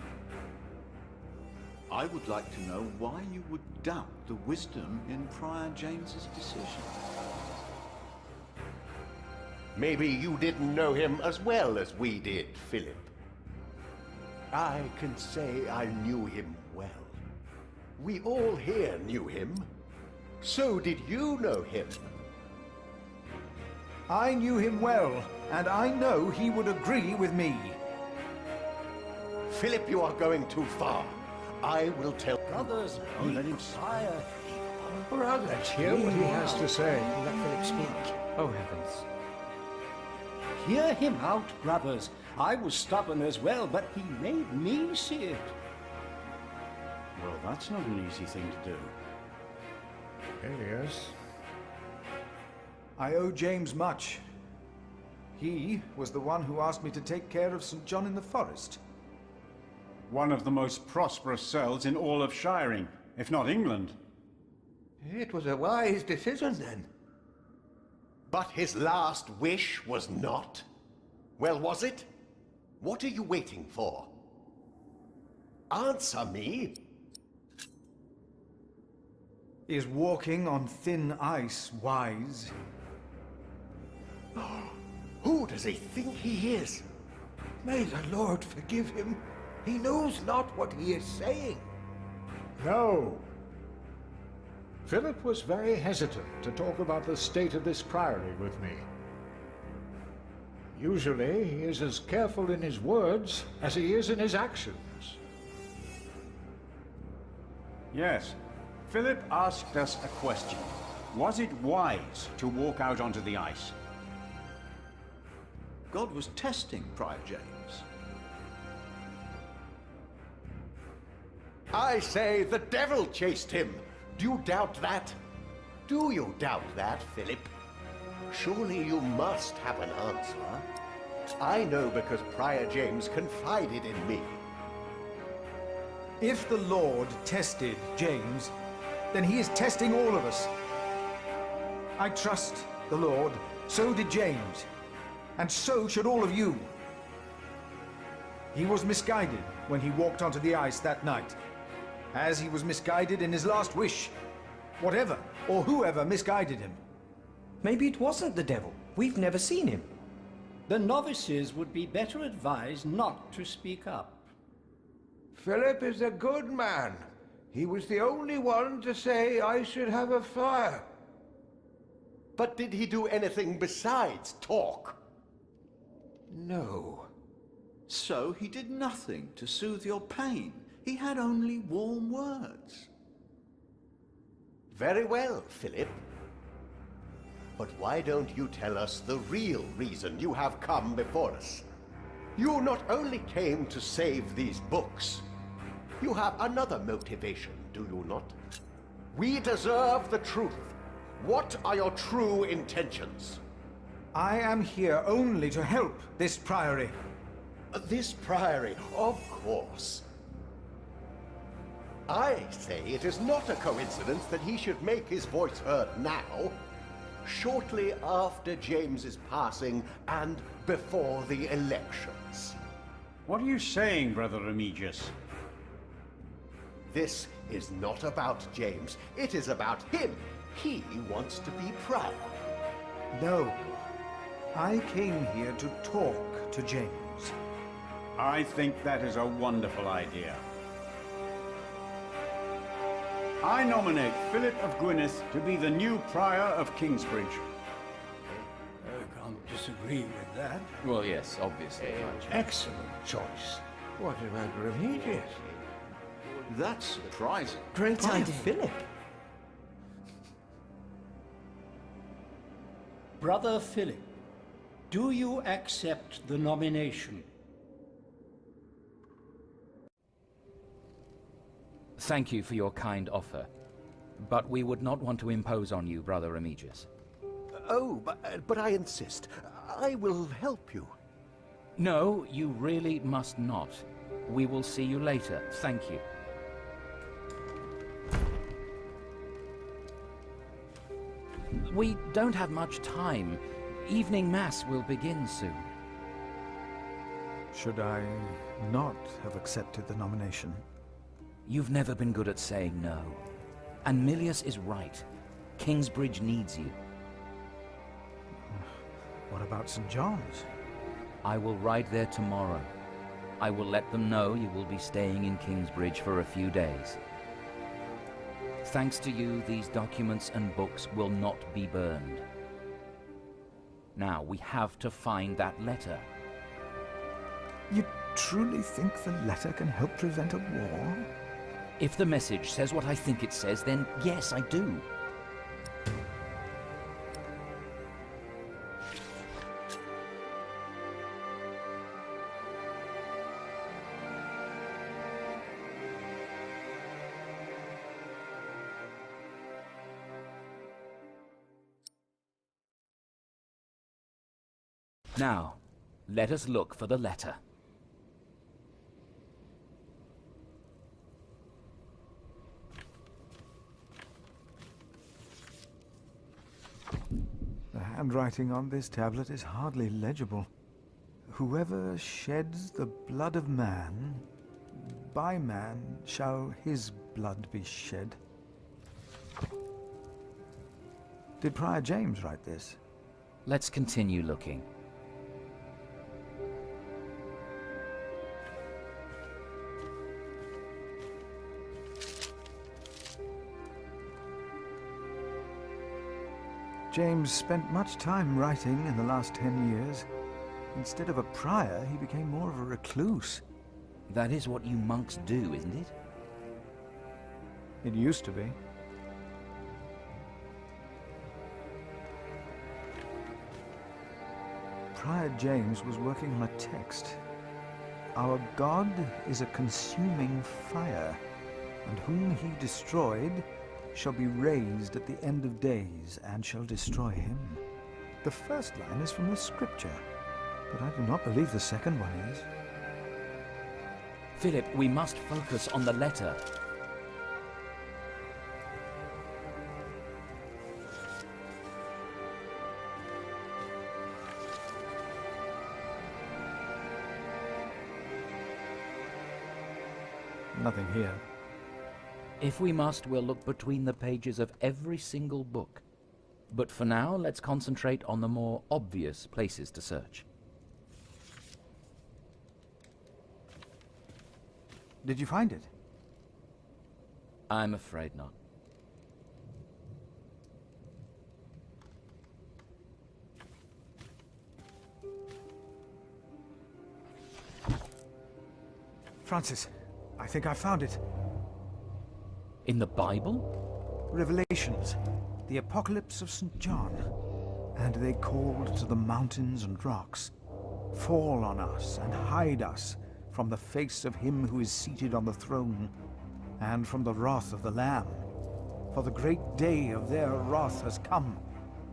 I would like to know why you would doubt the wisdom in Prior James's decision. Maybe you didn't know him as well as we did, Philip. I can say I knew him well. We all here knew him. So did you know him? I knew him well, and I know he would agree with me. Philip, you are going too far. I will tell... Brothers, let him fire. Let's hear what he has to say. Let Philip speak. Oh, heavens. Hear him out, brothers. I was stubborn as well, but he made me see it. Well, that's not an easy thing to do. Yes. I owe James much. He was the one who asked me to take care of St. John in the Forest. One of the most prosperous cells in all of Shiring, if not England. It was a wise decision, then. But his last wish was not? Well, was it? What are you waiting for? Answer me. Is walking on thin ice wise? Who does he think he is? May the Lord forgive him. He knows not what he is saying. No. Philip was very hesitant to talk about the state of this priory with me. Usually, he is as careful in his words as he is in his actions. Yes. Philip asked us a question. Was it wise to walk out onto the ice? God was testing Prior James. I say the devil chased him. Do you doubt that? Do you doubt that, Philip? Surely you must have an answer. I know because Prior James confided in me. If the Lord tested James, then he is testing all of us. I trust the Lord, so did James, and so should all of you. He was misguided when he walked onto the ice that night, as he was misguided in his last wish. Whatever or whoever misguided him. Maybe it wasn't the devil. We've never seen him. The novices would be better advised not to speak up. Philip is a good man. He was the only one to say I should have a fire. But did he do anything besides talk? No. So he did nothing to soothe your pain. He had only warm words. Very well, Philip. But why don't you tell us the real reason you have come before us? You not only came to save these books, you have another motivation, do you not? We deserve the truth. What are your true intentions? I am here only to help this priory. This priory, of course. I say it is not a coincidence that he should make his voice heard now, shortly after James's passing and before the elections. What are you saying, Brother Remigius? This is not about James. It is about him. He wants to be prior. No. I came here to talk to James. I think that is a wonderful idea. I nominate Philip of Gwynedd to be the new prior of Kingsbridge. I can't disagree with that. Well, yes, obviously. Excellent choice. What about Remigius? That's surprising. Great idea. Philip. Brother Philip, do you accept the nomination? Thank you for your kind offer, but we would not want to impose on you, Brother Remigius. Oh, but I insist. I will help you. No, you really must not. We will see you later. Thank you. We don't have much time. Evening Mass will begin soon. Should I not have accepted the nomination? You've never been good at saying no. And Milius is right. Kingsbridge needs you. What about St. John's? I will ride there tomorrow. I will let them know you will be staying in Kingsbridge for a few days. Thanks to you, these documents and books will not be burned. Now, we have to find that letter. You truly think the letter can help prevent a war? If the message says what I think it says, then yes, I do. Now, let us look for the letter. The handwriting on this tablet is hardly legible. Whoever sheds the blood of man, by man shall his blood be shed. Did Prior James write this? Let's continue looking. James spent much time writing in the last 10 years. Instead of a prior, he became more of a recluse. That is what you monks do, isn't it? It used to be. Prior James was working on a text. Our God is a consuming fire, and whom he destroyed shall be raised at the end of days, and shall destroy him. The first line is from the scripture, but I do not believe the second one is. Philip, we must focus on the letter. Nothing here. If we must, we'll look between the pages of every single book. But for now, let's concentrate on the more obvious places to search. Did you find it? I'm afraid not. Francis, I think I found it. In the Bible? Revelations, the Apocalypse of St. John. And they called to the mountains and rocks, "Fall on us and hide us from the face of him who is seated on the throne, and from the wrath of the Lamb. For the great day of their wrath has come,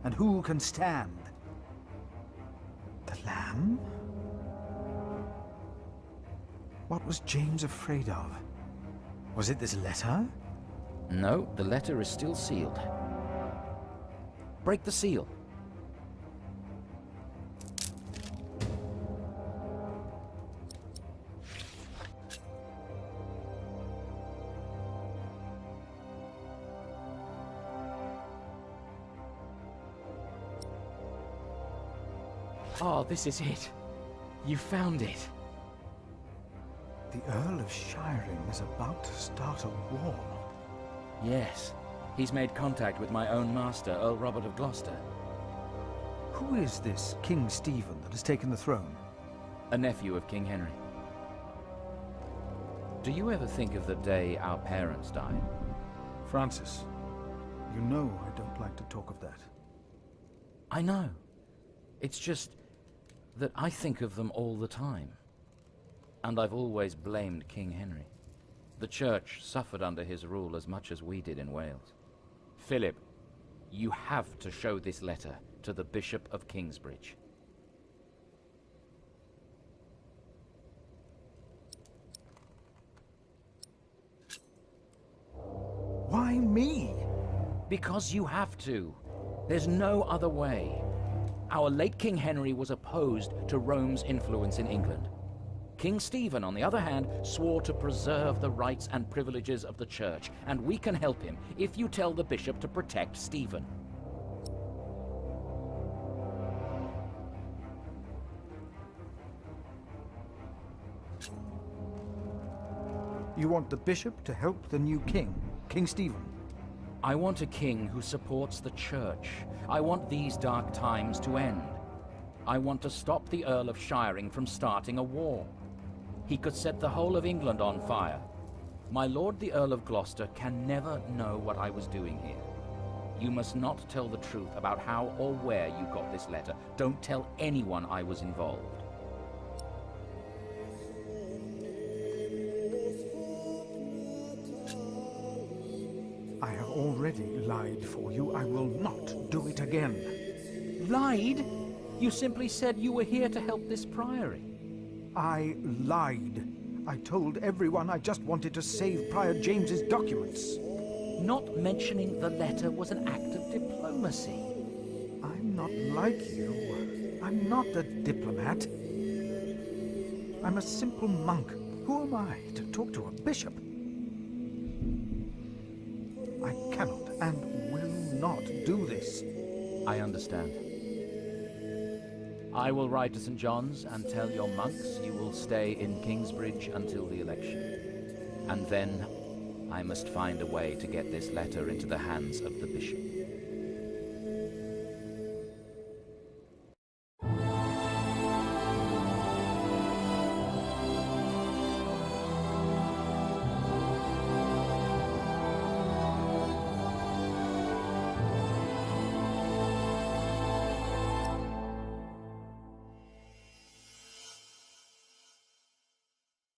and who can stand?" The Lamb? What was James afraid of? Was it this letter? No, the letter is still sealed. Break the seal. Oh, this is it. You found it. The Earl of Shiring is about to start a war. Yes. He's made contact with my own master, Earl Robert of Gloucester. Who is this King Stephen that has taken the throne? A nephew of King Henry. Do you ever think of the day our parents died? Francis, you know I don't like to talk of that. I know. It's just that I think of them all the time. And I've always blamed King Henry. The Church suffered under his rule as much as we did in Wales. Philip, you have to show this letter to the Bishop of Kingsbridge. Why me? Because you have to. There's no other way. Our late King Henry was opposed to Rome's influence in England. King Stephen, on the other hand, swore to preserve the rights and privileges of the Church, and we can help him if you tell the bishop to protect Stephen. You want the bishop to help the new king, King Stephen? I want a king who supports the church. I want these dark times to end. I want to stop the Earl of Shiring from starting a war. He could set the whole of England on fire. My lord the Earl of Gloucester can never know what I was doing here. You must not tell the truth about how or where you got this letter. Don't tell anyone I was involved. I have already lied for you. I will not do it again. Lied? You simply said you were here to help this priory. I lied. I told everyone I just wanted to save Prior James's documents. Not mentioning the letter was an act of diplomacy. I'm not like you. I'm not a diplomat. I'm a simple monk. Who am I to talk to a bishop? I cannot and will not do this. I understand. I will ride to St. John's and tell your monks you will stay in Kingsbridge until the election. And then I must find a way to get this letter into the hands of the bishop.